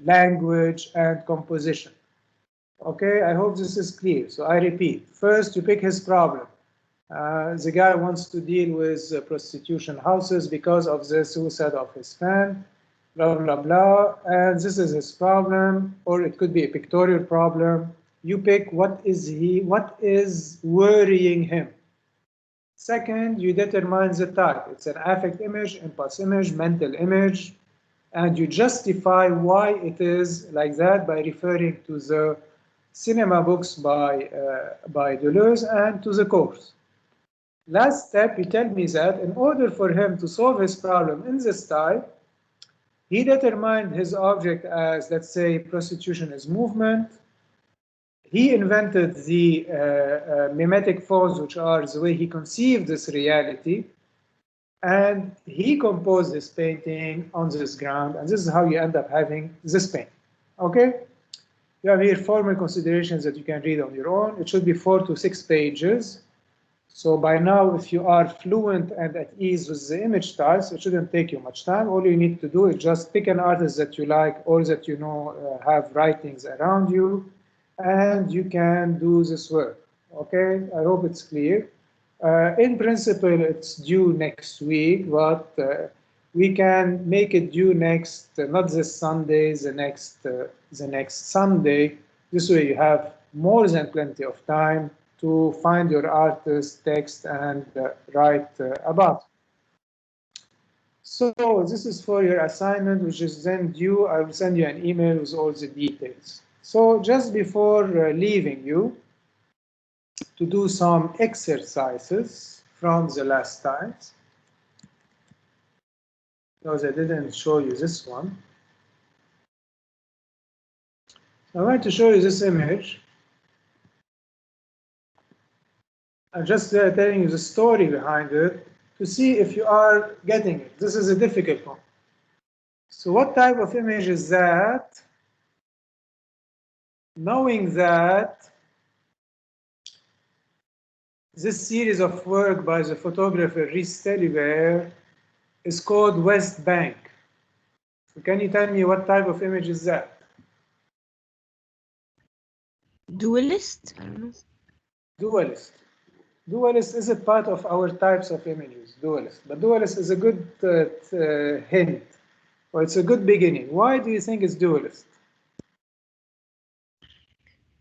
language, and composition. Okay, I hope this is clear. So I repeat, first you pick his problem. The guy wants to deal with prostitution houses because of the suicide of his friend, blah, blah, blah, and this is his problem, or it could be a pictorial problem. You pick what is worrying him. Second, you determine the type. It's an affect image, impulse image, mental image, and you justify why it is like that by referring to the cinema books by Deleuze and to the course. Last step, you tell me that in order for him to solve his problem in this type, he determined his object as, let's say, prostitution is movement. He invented the mimetic forms, which are the way he conceived this reality, and he composed this painting on this ground, and this is how you end up having this painting. Okay? You have here formal considerations that you can read on your own. It should be 4 to 6 pages. So by now, if you are fluent and at ease with the image styles, it shouldn't take you much time. All you need to do is just pick an artist that you like or that you know have writings around you, and you can do this work. Okay, I hope it's clear. In principle, it's due next week, but we can make it due next, not this Sunday, the next Sunday. This way you have more than plenty of time to find your artist, text, and write about. So this is for your assignment, which is then due. I will send you an email with all the details. So just before leaving you, to do some exercises from the last times, because I didn't show you this one. I'm going to show you this image. I'm just telling you the story behind it to see if you are getting it. This is a difficult one. So what type of image is that? Knowing that this series of work by the photographer Rhys Telliver is called West Bank. So can you tell me what type of image is that? Dualist? I don't know. Dualist. Dualist is a part of our types of images, dualist. But dualist is a good hint, or it's a good beginning. Why do you think it's dualist?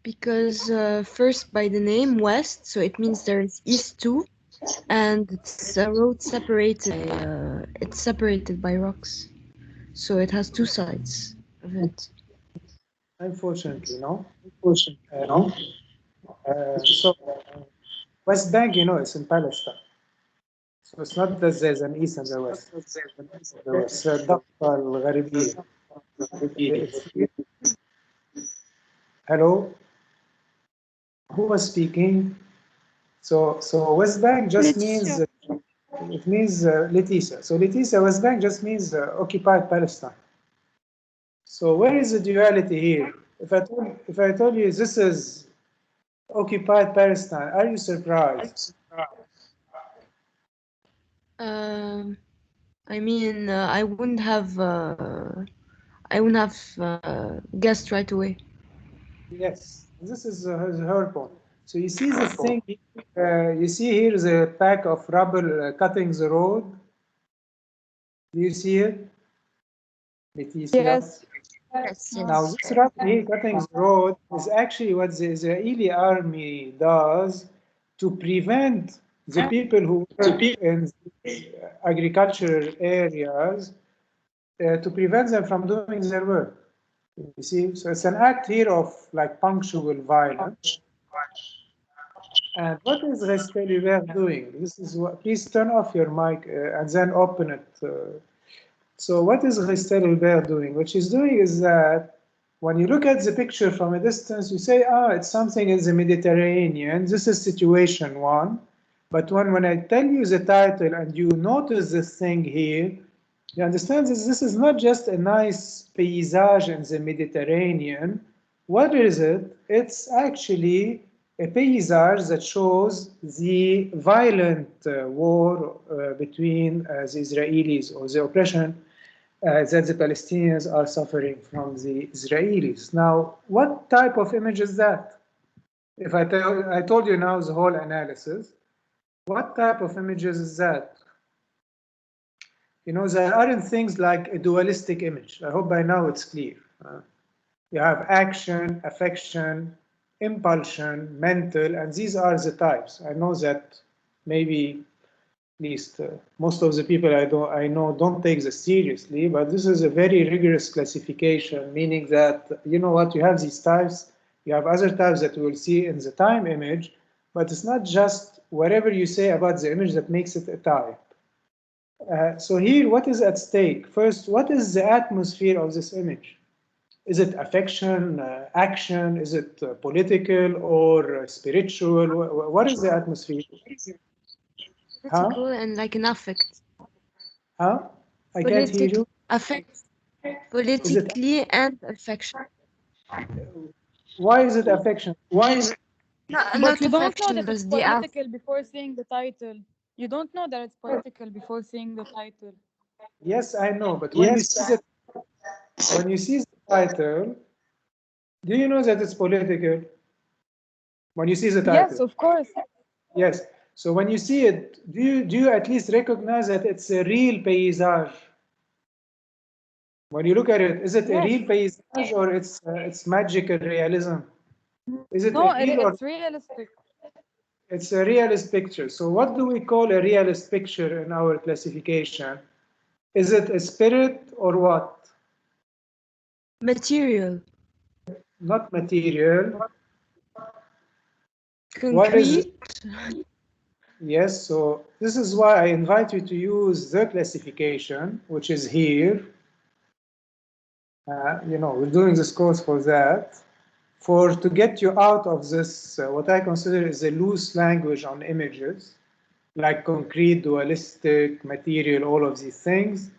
Because first by the name West, so it means there is east too, and it's a road separated. It's separated by rocks, so it has two sides of it. Unfortunately, no. No. So West Bank, it's in Palestine. So it's not that there's an east and the west. It's الضفة الغربية. Hello? Who was speaking? So West Bank just means, it means Leticia. So Leticia, West Bank just means occupied Palestine. So where is the duality here? If I told you this is occupied Palestine, are you surprised? I mean, I wouldn't have guessed right away. Yes, this is her point. So you see the thing, you see here is a pack of rubble cutting the road. Do you see it? Yes. Yes, Now yes. this rubble here cutting the road is actually what the Israeli army does to prevent the people who work in agricultural areas to prevent them from doing their work. You see, so it's an act here of like punctual violence. And what is Restel doing? This is what. Please turn off your mic and then open it. So what is Restel doing? What she's doing is that when you look at the picture from a distance, you say, ah, it's something in the Mediterranean. This is situation one. But when I tell you the title and you notice this thing here, you understand this is not just a nice paysage in the Mediterranean. What is it? It's actually a paysage that shows the violent war between the Israelis, or the oppression that the Palestinians are suffering from the Israelis. Now, what type of image is that? If I told you now the whole analysis, what type of images is that? You know, there aren't things like a dualistic image. I hope by now it's clear. You have action, affection, impulsion, mental, and these are the types. I know that maybe at least most of the people I know don't take this seriously, but this is a very rigorous classification, meaning that, you know what, you have these types, you have other types that you will see in the time image, but it's not just whatever you say about the image that makes it a type. So here, what is at stake? First, what is the atmosphere of this image? Is it affection, action? Is it political or spiritual? What is the atmosphere? Political and like an affect. Huh? I can't hear you. Affect. Is it? Politically and affection. Why is it affection? But Not you don't know affection, that but it's the political before seeing the title. You don't know that it's political before seeing the title. Yes, I know, but when you see the title, do you know that it's political? When you see the title. Yes, of course. Yes. So when you see it, do you at least recognize that it's a real paysage? When you look at it, is it a real paysage or it's magical realism? Is it No, a real or it's realistic. it's a realist picture? So what do we call a realist picture in our classification? Is it a spirit or what? material. Not material. Concrete. What is it? Yes, so this is why I invite you to use the classification, which is here. You know, we're doing this course for that, to get you out of this, what I consider is a loose language on images, like concrete, dualistic, material, all of these things.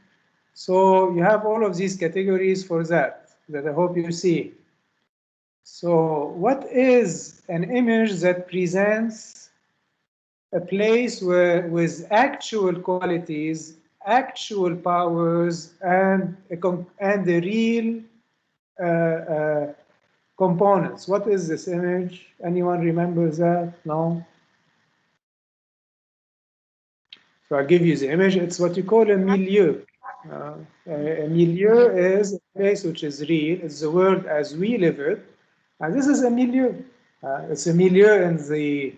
So you have all of these categories for that I hope you see. So what is an image that presents a place with actual qualities, actual powers, and the real components? What is this image? Anyone remembers that? No? So I'll give you the image. It's what you call a milieu. A milieu is a place which is real. It's the world as we live it. And this is a milieu. It's a milieu in the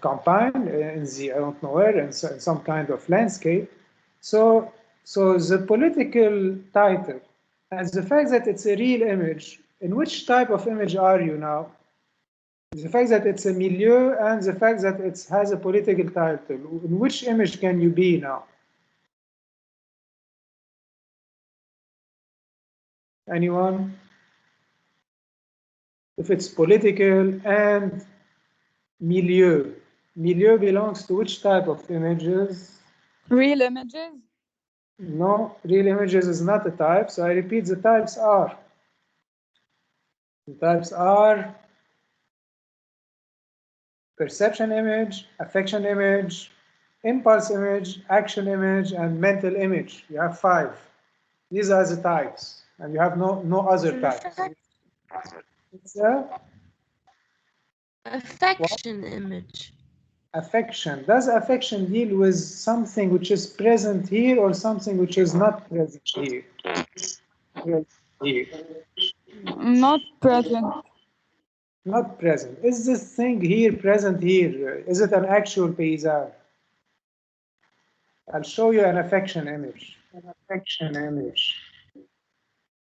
campaign, in the, I don't know where, in some kind of landscape. So the political title and the fact that it's a real image, in which type of image are you now? The fact that it's a milieu and the fact that it has a political title, in which image can you be now? Anyone? If it's political and milieu, milieu belongs to which type of images? Real images? No, real images is not a type, so I repeat, the types are. The types are perception image, affection image, impulse image, action image, and mental image. You have 5. These are the types, and you have no other types. It's a affection image. affection. Does affection deal with something which is present here or something which is not present here? Not present. Not present. Is this thing here present here? Is it an actual paysage? I'll show you an affection image. An affection image.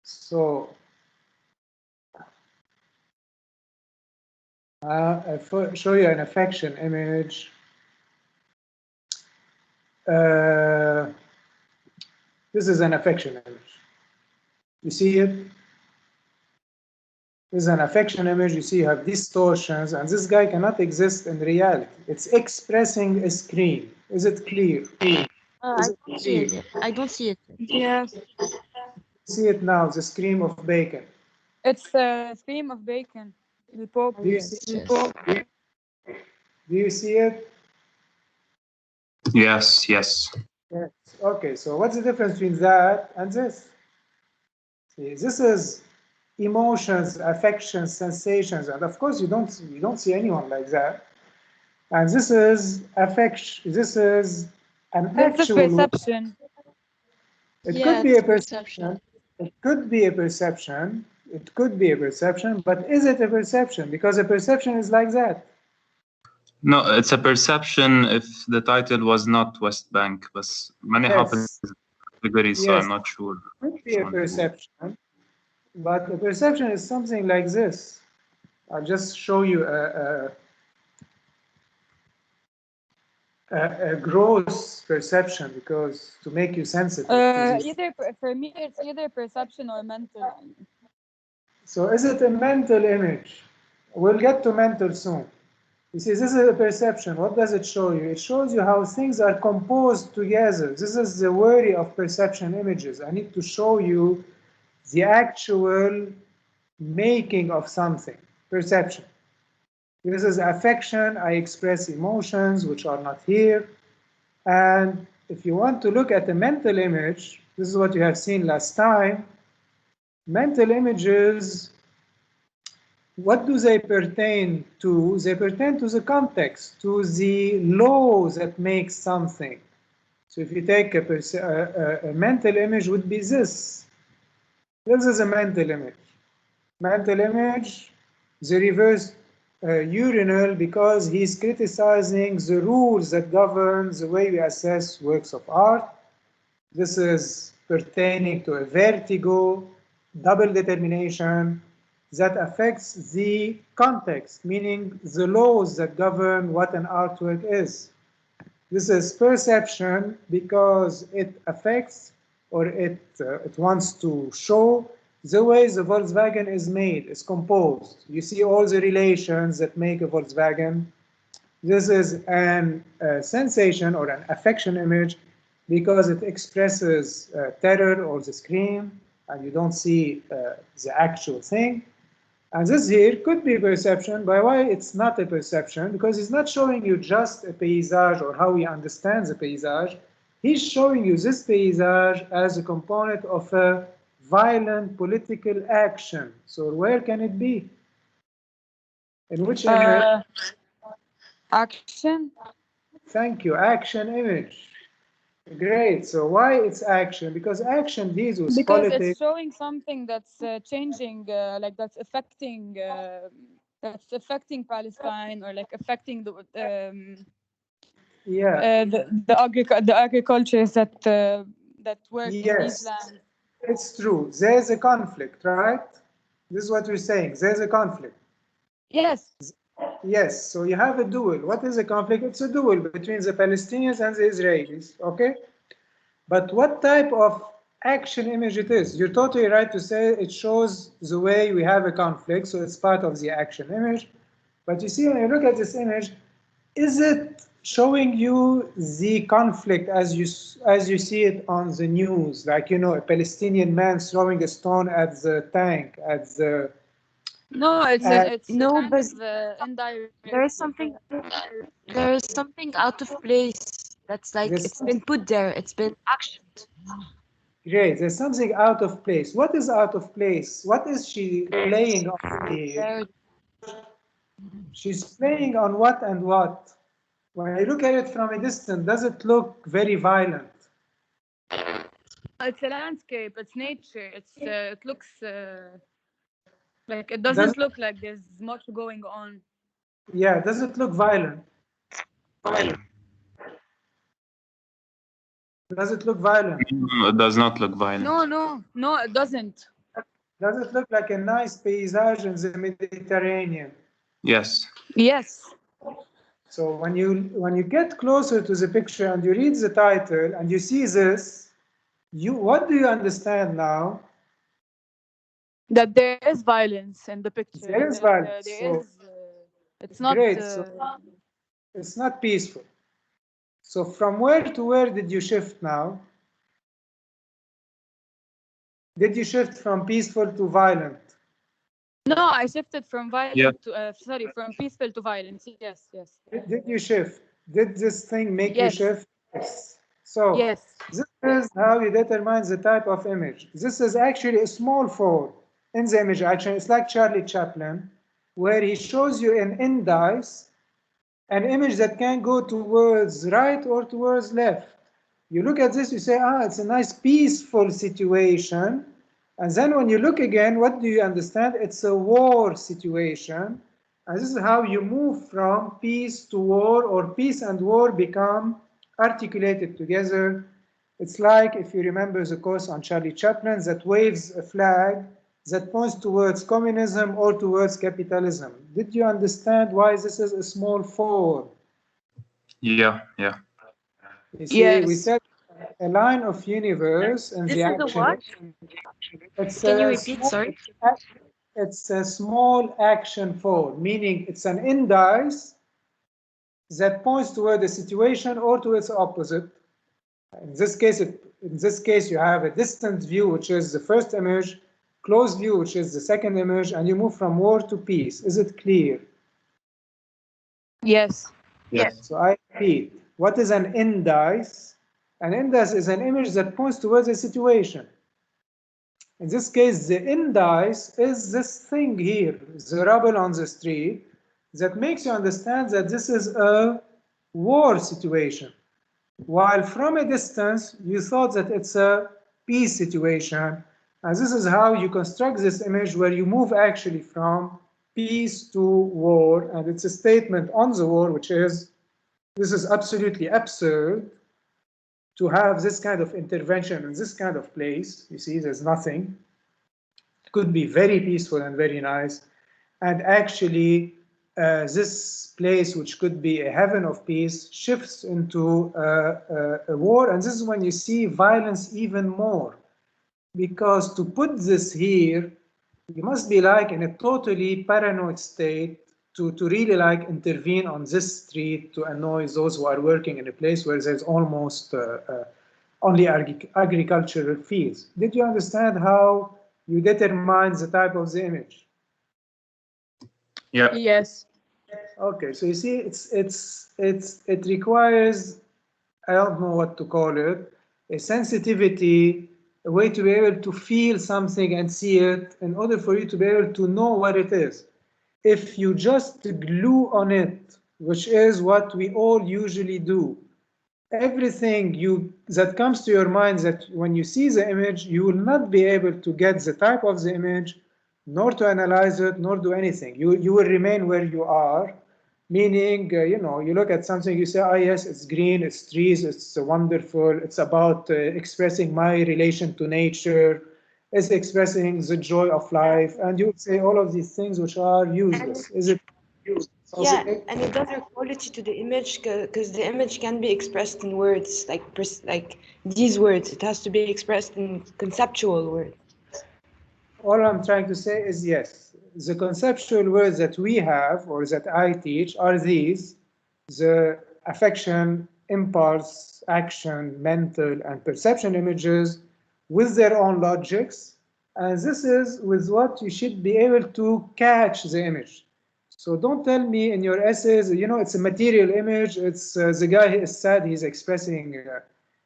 So I'll show you an affection image. This is an affection image. You see it? This is an affection image. You see you have distortions, and this guy cannot exist in reality. It's expressing a screen. Is it clear? I don't see it yet. I don't see it. Yes. See it now, the scream of bacon. It's the scream of bacon. The Pope. Do you Yes, see yes. it? Do you see it? Yes, yes. Yes. Okay, so what's the difference between that and this? See, this is emotions, affections, sensations, and of course you don't see anyone like that. And this is affection. This is an This is actual. perception. It Yeah, could be a it's perception. It could be a perception. It could be a perception, but is it a perception? Because a perception is like that. No, it's a perception if the title was not West Bank, but many happen categories, so I'm not sure. It could be a perception, but a perception is something like this. I'll just show you a gross perception because to make you sensitive to this. For me, it's either perception or mental. So is it a mental image? We'll get to mental soon. You see, this is a perception. What does it show you? It shows you how things are composed together. This is the worry of perception images. I need to show you the actual making of something, perception. This is affection. I express emotions which are not here. And if you want to look at a mental image, this is what you have seen last time. Mental images, what do they pertain to? They pertain to the context, to the law that makes something. So if you take a mental image would be this. This is a mental image. Mental image, the reverse urinal, because he's criticizing the rules that govern the way we assess works of art. This is pertaining to a vertigo, double determination, that affects the context, meaning the laws that govern what an artwork is. This is perception because it affects or it wants to show the way the Volkswagen is made, is composed. You see all the relations that make a Volkswagen. This is an sensation or an affection image because it expresses terror or the scream, and you don't see the actual thing. And this here could be perception, but why it's not a perception? Because it's not showing you just a paysage or how he understands the paysage. He's showing you this paysage as a component of a violent political action. So where can it be? In which image? Action. Thank you, action image. Great. So why it's action? Because action deals with Because politics. it's showing something that's changing, like that's affecting Palestine, or like affecting the agricultures that work in these lands. It's true. There's a conflict, right? This is what we're saying. There's a conflict. Yes. Yes. So you have a duel. What is a conflict? It's a duel between the Palestinians and the Israelis. Okay. But what type of action image it is? You're totally right to say it shows the way we have a conflict, so it's part of the action image. But you see, when you look at this image, is it showing you the conflict as you see it on the news, like, you know, a Palestinian man throwing a stone at the tank, at the... No, it's no, kind but of indirect. there's something out of place that's like There's it's been put there, it's been actioned. Great, there's something out of place. What is out of place? What is she playing on here? She's playing on what and what? When you look at it from a distance, does it look very violent? It's a landscape. It's nature. It looks like it doesn't look like there's much going on. Yeah, does it look violent? Does it look violent? No, it does not look violent. No, it doesn't. Does it look like a nice paysage in the Mediterranean? Yes. Yes. So when you get closer to the picture and you read the title and you see this, what do you understand now? That there is violence in the picture. There is violence. It's not great. So it's not peaceful. So from where to where did you shift now? Did you shift from peaceful to violent? No, I shifted from violent to from peaceful to violence. Yes. Did you shift? Did this thing make you shift? Yes. So this is how you determine the type of image. This is actually a small fold in the image action. It's like Charlie Chaplin, where he shows you an indice, an image that can go towards right or towards left. You look at this, you say, it's a nice peaceful situation. And then when you look again, what do you understand? It's a war situation. And this is how you move from peace to war, or peace and war become articulated together. It's like, if you remember the course on Charlie Chaplin, that waves a flag that points towards communism or towards capitalism. Did you understand why this is a small four? Yeah. You see, we said a line of universe and this the is action. A what? Can you repeat? Sorry. It's a small action fold, meaning it's an indice that points toward a situation or to its opposite. In this case, you have a distant view, which is the first image, close view, which is the second image, and you move from war to peace. Is it clear? Yes. So I repeat, what is an indice? An indice is an image that points towards a situation. In this case, the indice is this thing here, the rubble on the street, that makes you understand that this is a war situation. While from a distance, you thought that it's a peace situation. And this is how you construct this image, where you move actually from peace to war. And it's a statement on the war, which is, this is absolutely absurd to have this kind of intervention in this kind of place. You see, there's nothing. It could be very peaceful and very nice. And actually, this place, which could be a heaven of peace, shifts into a war. And this is when you see violence even more. Because to put this here, you must be like in a totally paranoid state to really like intervene on this street to annoy those who are working in a place where there's almost only agricultural fields. Did you understand how you determine the type of the image? Yeah. Yes. Okay, so you see, it requires, I don't know what to call it, a sensitivity, a way to be able to feel something and see it in order for you to be able to know what it is. If you just glue on it, which is what we all usually do, everything that comes to your mind, that when you see the image, you will not be able to get the type of the image, nor to analyze it, nor do anything. You will remain where you are, meaning, you look at something, you say, yes, it's green, it's trees, it's wonderful, it's about expressing my relation to nature, it's expressing the joy of life, and you would say all of these things which are useless. Is it useless? Yeah, and it does quality to the image, because the image can be expressed in words, like these words. It has to be expressed in conceptual words. All I'm trying to say is, yes, the conceptual words that we have, or that I teach, are these. The affection, impulse, action, mental, and perception images with their own logics. And this is with what you should be able to catch the image. So don't tell me in your essays, you know, it's a material image, it's the guy is sad, he's expressing,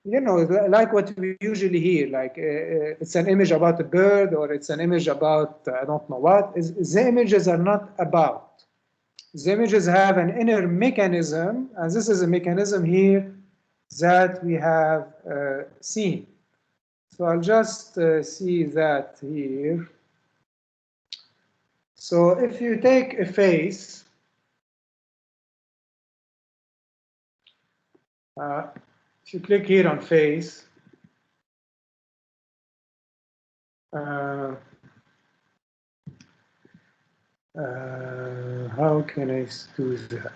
you know, like what we usually hear, like it's an image about a bird or it's an image about, I don't know what. The images are not about. The images have an inner mechanism, and this is a mechanism here that we have seen. So I'll just see that here. So if you take a face, if you click here on face, how can I do that?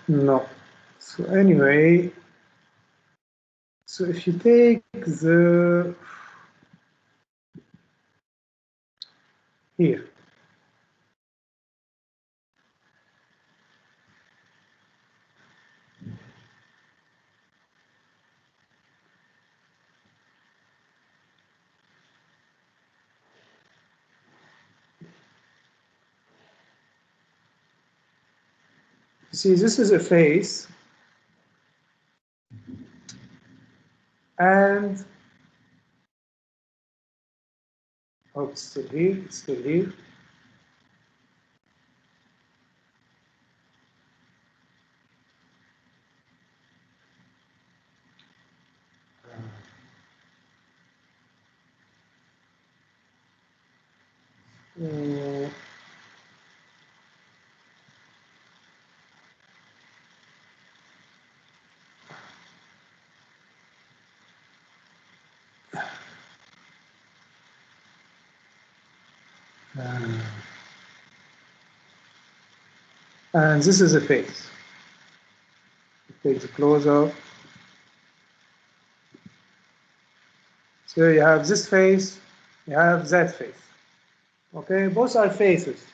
No. So anyway, so if you take the here. See, this is a face, and oh, it's still here, it's still here. And this is a face. Take the close up. So you have this face, you have that face. Okay, both are faces.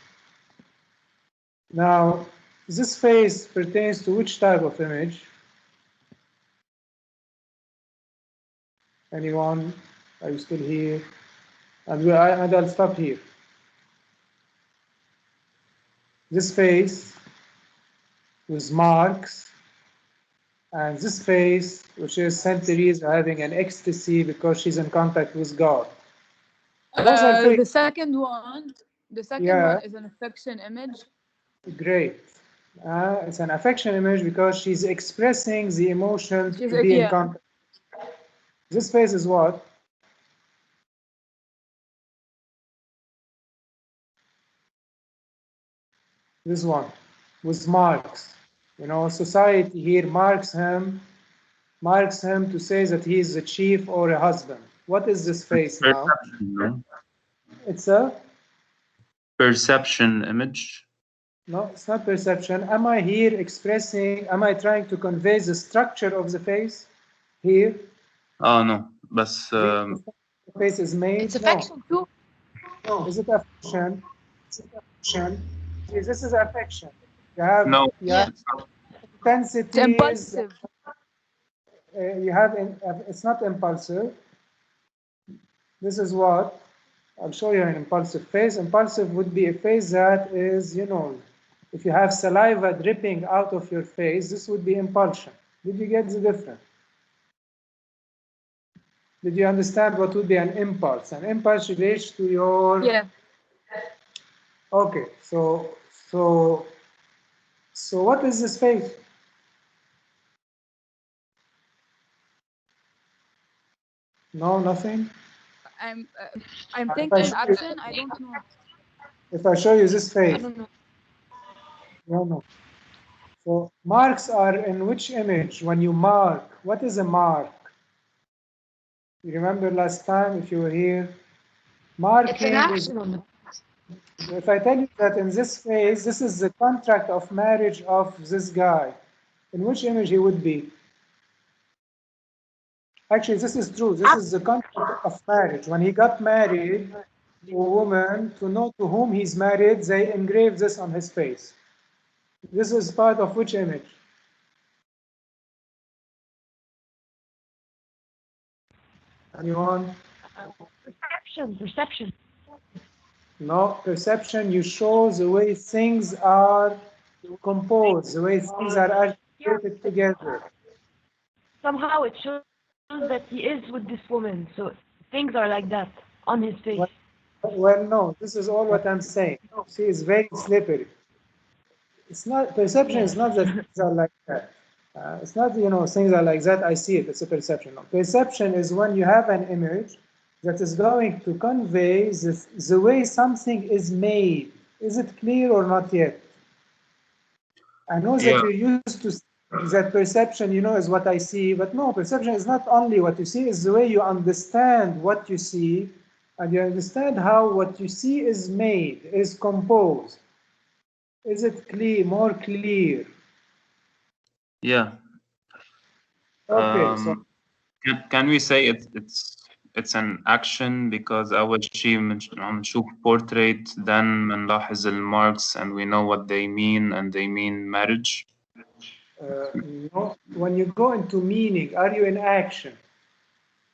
Now, this face pertains to which type of image? Anyone? Are you still here? And I'll stop here. This face with marks, and this face, which is Saint Teresa having an ecstasy because she's in contact with God. The second one is an affection image. Great. It's an affection image because she's expressing the emotion to be in contact. This face is what? This one, with marks. You know, society here marks him to say that he is a chief or a husband. What is this face now? No? It's a perception image. No, it's not perception. Am I trying to convey the structure of the face here? Oh no, but the face is made. It's affection too. No, is it affection? This is affection. You have intensity. It's impulsive. It's not impulsive. This is what I'll show you an impulsive face. Impulsive would be a face that is, you know, if you have saliva dripping out of your face, this would be impulsion. Did you get the difference? Did you understand what would be an impulse? An impulse relates to your... Yeah. Okay, so what is this face? No, nothing? I'm thinking action, I don't know. If I show you this face? I don't know. No. So marks are in which image? When you mark, what is a mark? You remember last time if you were here? Marking it's an action on the... If I tell you that in this phase, this is the contract of marriage of this guy, in which image he would be? Actually, this is true. This is the concept of marriage. When he got married to a woman, to know to whom he's married, they engraved this on his face. This is part of which image? Anyone? Perception. No, perception, you show the way things are composed, the way things are articulated together. Somehow it shows that he is with this woman, so things are like that on his face. Well, no, this is all what I'm saying. See, it's very slippery. It's not, perception is not that things are like that. It's not, things are like that, I see it, it's a perception. No. Perception is when you have an image that is going to convey the way something is made. Is it clear or not yet? I know that you're used to that perception, is what I see, but no, perception is not only what you see, it's the way you understand what you see, and you understand how what you see is made, is composed. Is it clear, more clear? Yeah. Okay, so can we say it's an action because أول شيء نشوف portrait, then نلاحظ marks and we know what they mean, and they mean marriage? no, when you go into meaning, are you in action?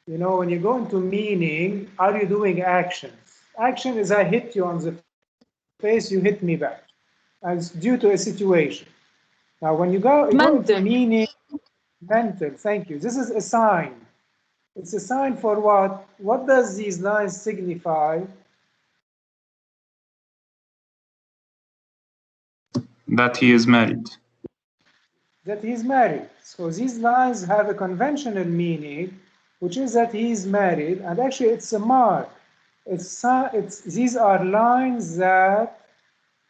When you go into meaning, are you doing actions? Action is I hit you on the face, you hit me back. And it's due to a situation. Now, when you go into meaning, mental, thank you. This is a sign. It's a sign for what? What does these lines signify? That he is married. That he's married. So these lines have a conventional meaning, which is that he is married, and actually it's a mark. These are lines that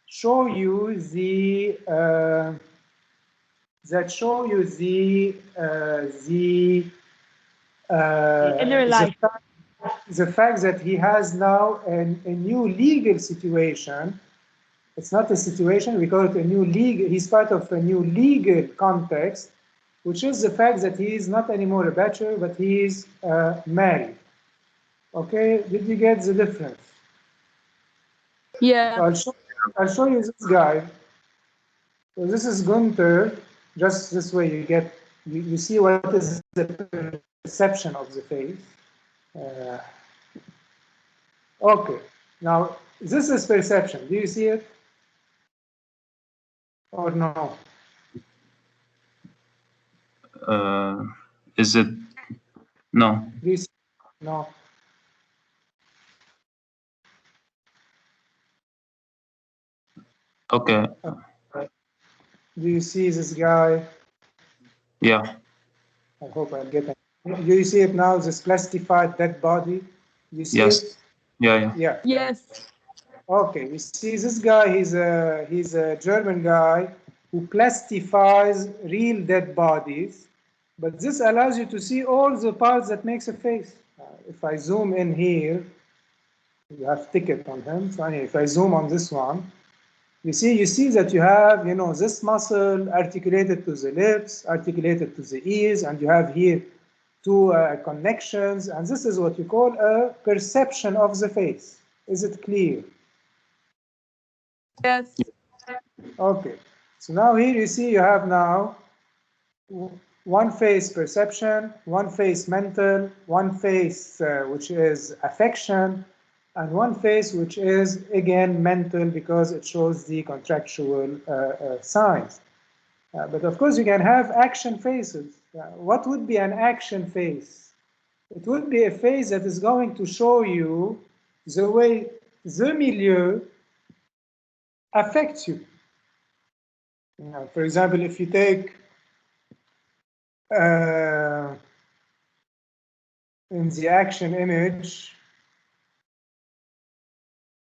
show you the inner life. The fact that he has now a new legal situation. It's not a situation, we call it a new legal, he's part of a new legal context, which is the fact that he is not anymore a bachelor, but he is married. Okay, did you get the difference? Yeah. So I'll show you this guy. So this is Gunther. Just this way you see what is the perception of the face. Okay, now this is perception. Do you see it? Or no? Is it? No. Do you see? No. Okay. Do you see this guy? Yeah. I hope I'll get it. Do you see it now, this plastified dead body? You see it? Yeah. Yes. Okay, you see this guy, he's a German guy who plastifies real dead bodies, but this allows you to see all the parts that makes a face. If I zoom in here, you have ticket on him. So anyway, if I zoom on this one, you see that you have, this muscle articulated to the lips, articulated to the ears, and you have here two connections, and this is what you call a perception of the face. Is it clear? Yes. Okay. So now here you see you have now one face perception, one face mental, one face which is affection, and one face which is again mental because it shows the contractual signs. But of course you can have action faces. What would be an action face? It would be a face that is going to show you the way the milieu affects you. For example, if you take in the action image,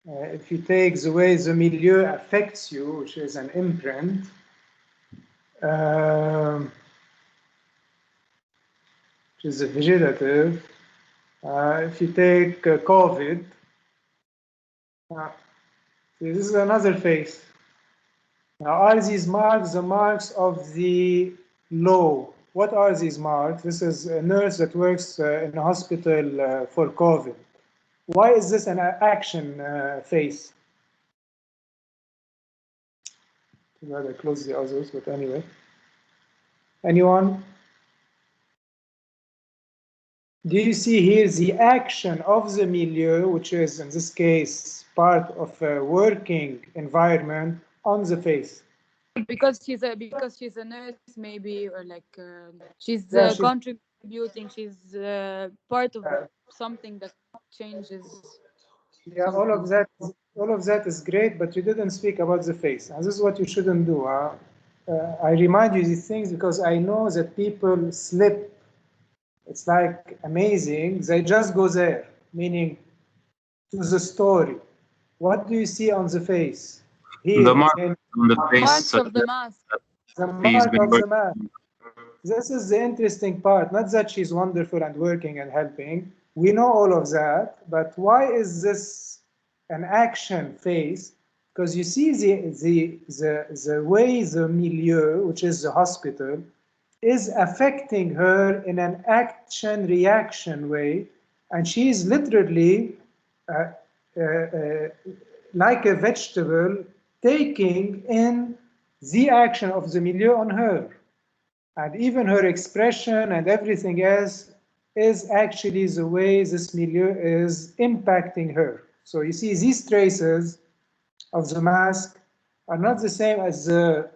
if you take the way the milieu affects you, which is an imprint, which is a vegetative, if you take COVID, this is another face. Now, are these marks the marks of the law, what are these marks? This is a nurse that works in a hospital for COVID. Why is this an action face? I'd rather close the others, but anyway. Anyone? Do you see here the action of the milieu, which is in this case part of a working environment, on the face? Because she's a nurse, maybe, or like she's contributing. She's part of something that changes. Yeah, all of that is great, but you didn't speak about the face, and this is what you shouldn't do. I remind you these things because I know that people slip. It's like amazing. They just go there, meaning to the story. What do you see on the face? Here, the mark on the face. Marks of the mask. The mark of the mask. This is the interesting part. Not that she's wonderful and working and helping. We know all of that, but why is this an action face? Because you see the way the milieu, which is the hospital, is affecting her in an action-reaction way, and she is literally like a vegetable taking in the action of the milieu on her. And even her expression and everything else is actually the way this milieu is impacting her. So you see, these traces of the mask are not the same as the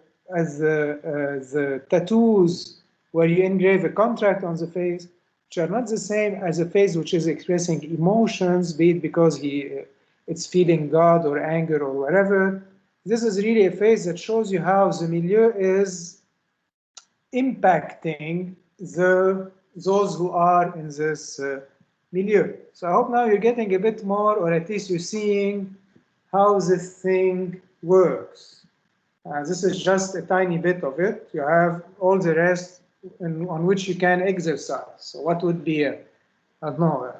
tattoos where you engrave a contract on the face, which are not the same as a face which is expressing emotions, be it because it's feeling God or anger or whatever. This is really a face that shows you how the milieu is impacting those who are in this milieu. So I hope now you're getting a bit more, or at least you're seeing how this thing works. This is just a tiny bit of it. You have all the rest on which you can exercise. So what would be I don't know,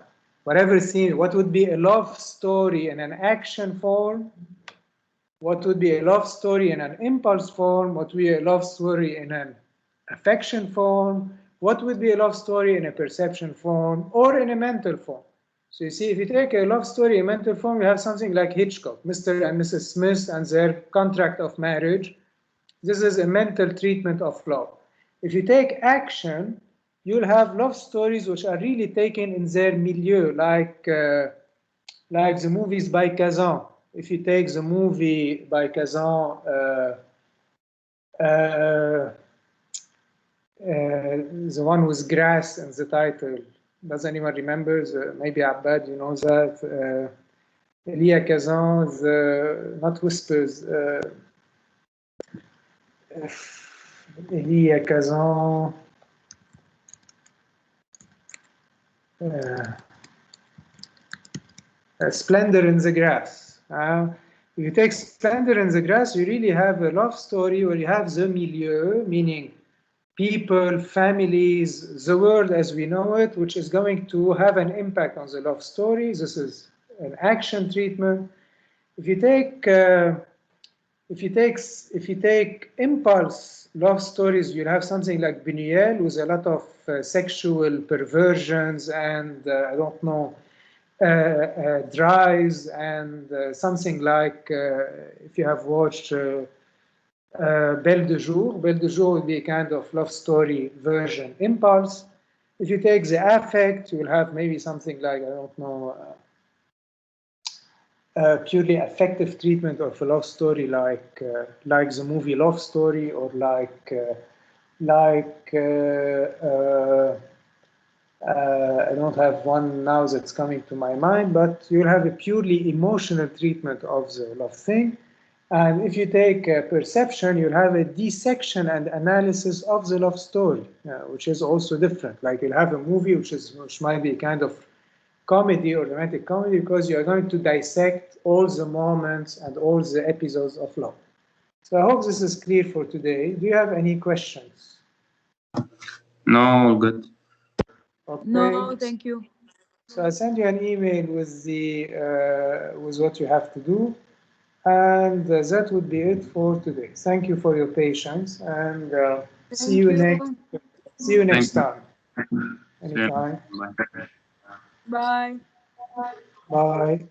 whatever scene, what would be a love story in an action form? What would be a love story in an impulse form? What would be a love story in an affection form? What would be a love story in a perception form or in a mental form? So you see, if you take a love story in mental form, you have something like Hitchcock, Mr. and Mrs. Smith and their contract of marriage. This is a mental treatment of love. If you take action, you'll have love stories which are really taken in their milieu, like the movies by Kazan. If you take the movie by Kazan, the one with grass in the title, does anyone remember? Maybe Abbad, you know that. Elia Kazan, not Whispers. Elia Kazan. Splendor in the Grass. If you take Splendor in the Grass, you really have a love story where you have the milieu, meaning people, families, the world as we know it, which is going to have an impact on the love story. This is an action treatment. If you take impulse love stories, you'll have something like Buñuel with a lot of sexual perversions and I don't know, drives, and something like if you have watched Belle de Jour. Belle de Jour will be a kind of love story version impulse. If you take the affect, you will have maybe something like, I don't know, purely affective treatment of a love story like the movie Love Story, or I don't have one now that's coming to my mind, but you'll have a purely emotional treatment of the love thing. And if you take perception, you'll have a dissection and analysis of the love story, which is also different. Like you'll have a movie which might be a kind of comedy or romantic comedy, because you are going to dissect all the moments and all the episodes of love. So I hope this is clear for today. Do you have any questions? No, good. Okay. No, thank you. So I send you an email with with what you have to do, and that would be it for today. Thank you for your patience, and see you next. See you next you. time. Anytime. Bye. Bye. Bye.